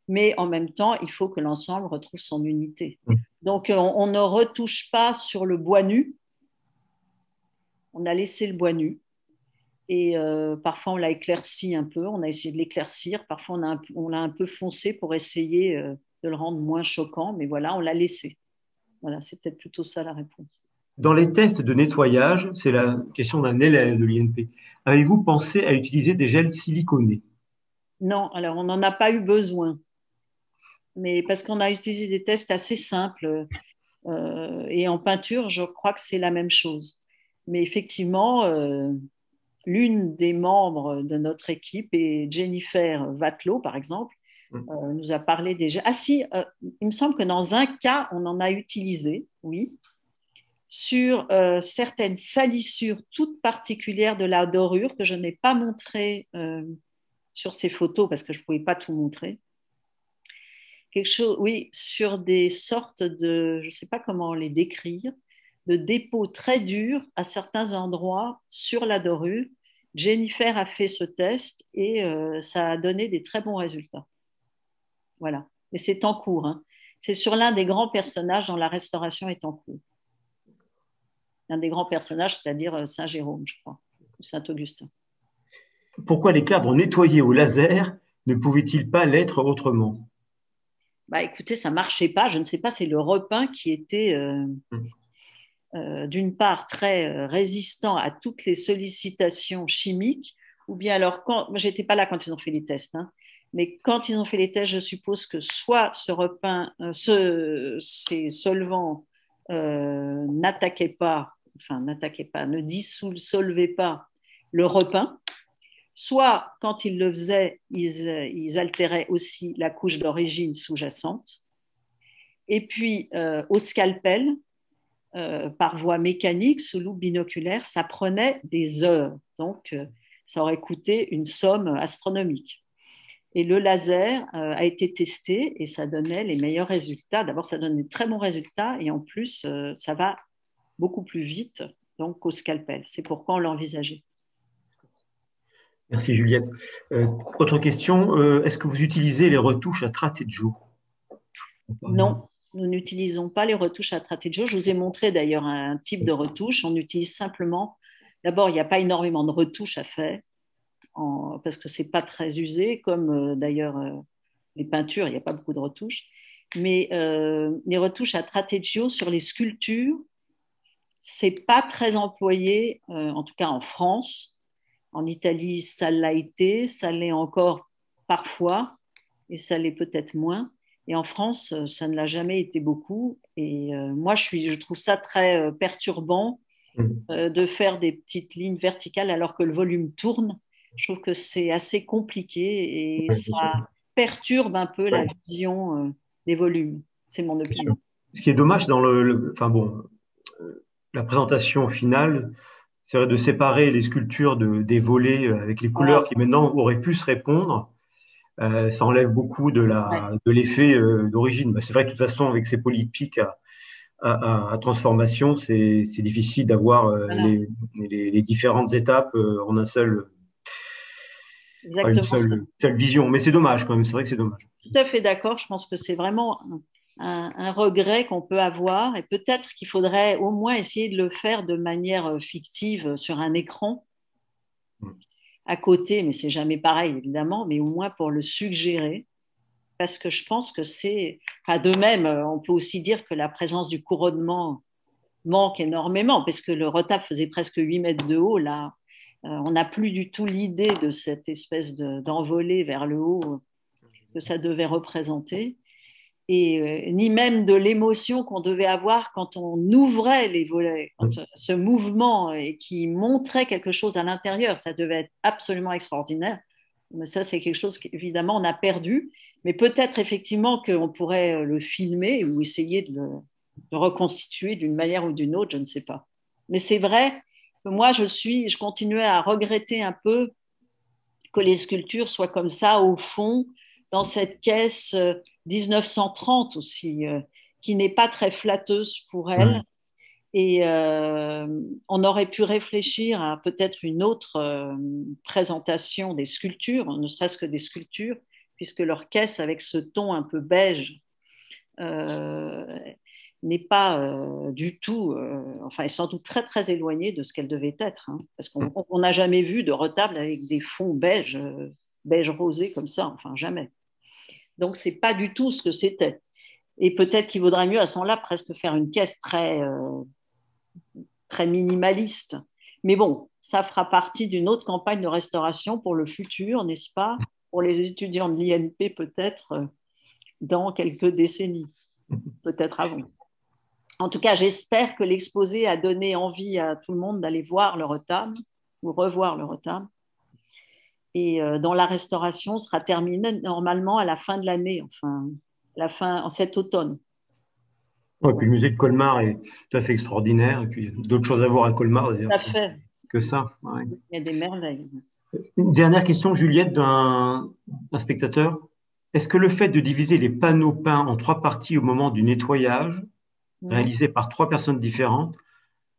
Mais en même temps, il faut que l'ensemble retrouve son unité. Donc, on ne retouche pas sur le bois nu, on a laissé le bois nu. Et parfois, on l'a éclairci un peu, on a essayé de l'éclaircir. Parfois, on l'a un peu foncé pour essayer de le rendre moins choquant. Mais voilà, on l'a laissé. Voilà, c'est peut-être plutôt ça la réponse. Dans les tests de nettoyage, c'est la question d'un élève de l'INP. Avez-vous pensé à utiliser des gels siliconés? Non, alors on n'en a pas eu besoin. Mais parce qu'on a utilisé des tests assez simples. Et en peinture, je crois que c'est la même chose. Mais effectivement, l'une des membres de notre équipe est Jennifer Vatlo, par exemple, nous a parlé déjà. Ah si, il me semble que dans un cas, on en a utilisé, oui, sur certaines salissures toutes particulières de la dorure que je n'ai pas montrées sur ces photos parce que je ne pouvais pas tout montrer. Quelque chose, oui, sur des sortes de, je ne sais pas comment les décrire, de dépôts très durs à certains endroits sur la dorure. Jennifer a fait ce test et ça a donné des très bons résultats. Voilà. Mais c'est en cours. Hein. C'est sur l'un des grands personnages dont la restauration est en cours. L'un des grands personnages, c'est-à-dire Saint Jérôme, je crois, ou Saint Augustin. Pourquoi les cadres nettoyés au laser ne pouvaient-ils pas l'être autrement? Bah, écoutez, ça ne marchait pas. Je ne sais pas, c'est le repeint qui était d'une part très résistant à toutes les sollicitations chimiques, ou bien alors, moi j'étais pas là quand ils ont fait les tests, hein, mais quand ils ont fait les tests, je suppose que soit ce repeint, ces solvants n'attaquaient pas, ne dissolvaient pas le repeint, soit quand ils le faisaient, ils altéraient aussi la couche d'origine sous-jacente, et puis au scalpel, par voie mécanique, sous loupe binoculaire, ça prenait des heures. Donc, ça aurait coûté une somme astronomique. Et le laser a été testé et ça donnait les meilleurs résultats. D'abord, ça donne de très bons résultats et en plus, ça va beaucoup plus vite donc, qu'au scalpel. C'est pourquoi on l'a envisagé. Merci Juliette. Autre question, est-ce que vous utilisez les retouches à Trateggio? Non, nous n'utilisons pas les retouches à Trateggio. Je vous ai montré d'ailleurs un type de retouche. On utilise simplement, d'abord, il n'y a pas énormément de retouches à faire parce que ce n'est pas très usé, comme d'ailleurs les peintures, il n'y a pas beaucoup de retouches. Mais les retouches à Trateggio sur les sculptures, ce n'est pas très employé, en tout cas en France. En Italie, ça l'a été, ça l'est encore parfois, et ça l'est peut-être moins. Et en France, ça ne l'a jamais été beaucoup. Et moi, je trouve ça très perturbant de faire des petites lignes verticales alors que le volume tourne. Je trouve que c'est assez compliqué et ça perturbe un peu la vision des volumes. C'est mon opinion. Ce qui est dommage dans enfin bon, la présentation finale, serait de séparer les sculptures des volets avec les couleurs qui maintenant auraient pu se répondre. Ça enlève beaucoup de l'effet d'origine. C'est vrai que de toute façon, avec ces polypiques à transformation, c'est difficile d'avoir les différentes étapes en une seule vision. Mais c'est dommage quand même, c'est vrai que c'est dommage. Tout à fait d'accord, je pense que c'est vraiment un regret qu'on peut avoir et peut-être qu'il faudrait au moins essayer de le faire de manière fictive sur un écran à côté, mais c'est jamais pareil évidemment, mais au moins pour le suggérer. Parce que je pense que c'est. Enfin, de même, on peut aussi dire que la présence du couronnement manque énormément, parce que le retable faisait presque 8 mètres de haut. Là, on n'a plus du tout l'idée de cette espèce d'envolée vers le haut que ça devait représenter, et ni même de l'émotion qu'on devait avoir quand on ouvrait les volets, ce mouvement et qui montrait quelque chose à l'intérieur. Ça devait être absolument extraordinaire. Mais ça, c'est quelque chose qu'évidemment, on a perdu. Mais peut-être effectivement qu'on pourrait le filmer ou essayer de le reconstituer d'une manière ou d'une autre, je ne sais pas. Mais c'est vrai que moi, je continuais à regretter un peu que les sculptures soient comme ça, au fond, dans cette caisse 1930 aussi, qui n'est pas très flatteuse pour elle. Et on aurait pu réfléchir à peut-être une autre présentation des sculptures, ne serait-ce que des sculptures, puisque leur caisse avec ce ton un peu beige n'est pas du tout, enfin, est sans doute très très éloignée de ce qu'elle devait être, hein, parce qu'on n'a jamais vu de retable avec des fonds beige, beige rosé comme ça, enfin jamais. Donc c'est pas du tout ce que c'était. Et peut-être qu'il vaudrait mieux à ce moment-là presque faire une caisse très minimaliste. Mais bon, ça fera partie d'une autre campagne de restauration pour le futur, n'est-ce pas? Pour les étudiants de l'INP, peut-être dans quelques décennies, peut-être avant. En tout cas, j'espère que l'exposé a donné envie à tout le monde d'aller voir le retable ou revoir le retable. Et dans la restauration sera terminée normalement à la fin de l'année, enfin, en cet automne. Ouais, puis Voilà. le musée de Colmar est tout à fait extraordinaire. Et puis, il y a d'autres choses à voir à Colmar, Tout d'ailleurs, à fait. que ça. Ouais. Il y a des merveilles. Une dernière question, Juliette, d'un spectateur. Est-ce que le fait de diviser les panneaux peints en trois parties au moment du nettoyage, Mhm. réalisé par trois personnes différentes,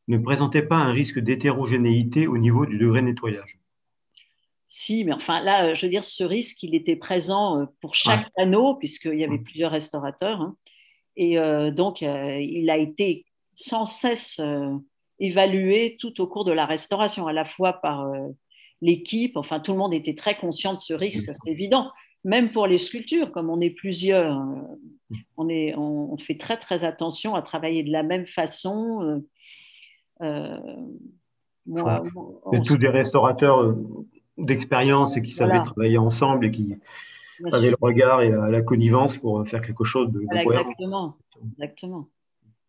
ne présentait pas un risque d'hétérogénéité au niveau du degré de nettoyage? Si, mais enfin là, je veux dire, ce risque, il était présent pour Ouais. chaque panneau, puisqu'il y avait plusieurs restaurateurs. Hein. Et donc, il a été sans cesse évalué tout au cours de la restauration, à la fois par l'équipe. Enfin, tout le monde était très conscient de ce risque, ça, c'est évident. Même pour les sculptures, comme on est plusieurs, on fait très très attention à travailler de la même façon. Je crois. Moi, Il y a tous des restaurateurs d'expérience et qui savaient voilà, travailler ensemble et qui bien avaient le sûr. regard et la connivence pour faire quelque chose de Voilà, cohérent. exactement, exactement.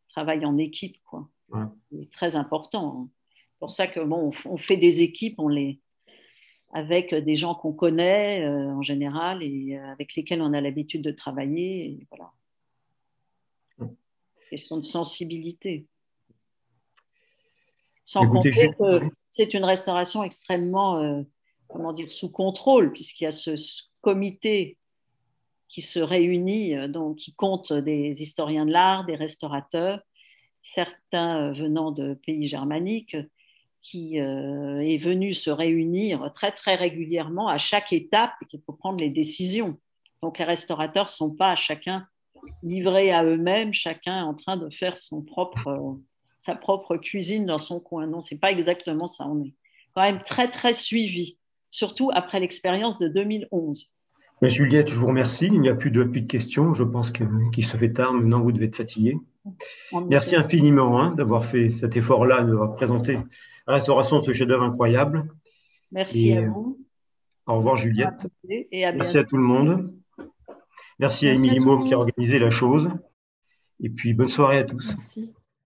Travail en équipe, quoi. Voilà. C'est très important. Hein. C'est pour ça que bon, on fait des équipes, avec des gens qu'on connaît en général et avec lesquels on a l'habitude de travailler. Et voilà, question de sensibilité. Sans Écoutez, compter que ouais. c'est une restauration extrêmement, comment dire, sous contrôle, puisqu'il y a ce comité qui se réunit, donc qui compte des historiens de l'art, des restaurateurs, certains venant de pays germaniques, qui est venu se réunir très très régulièrement à chaque étape pour prendre les décisions. Donc les restaurateurs ne sont pas chacun livrés à eux-mêmes, chacun en train de faire sa propre cuisine dans son coin. Non, c'est pas exactement ça. On est quand même très très suivi, surtout après l'expérience de 2011. Mais Juliette, je vous remercie. Il n'y a plus de questions. Je pense qu'il se fait tard. Maintenant, vous devez être fatigué. En Merci effet. infiniment d'avoir fait cet effort-là, de présenter la restauration de ce chef-d'œuvre incroyable. Merci à Et vous. au revoir, Juliette. Et à Merci à bientôt. tout le monde. Merci à Merci à Émilie tout le Mauve qui a monde. organisé la chose. Et puis, bonne soirée à tous. Merci.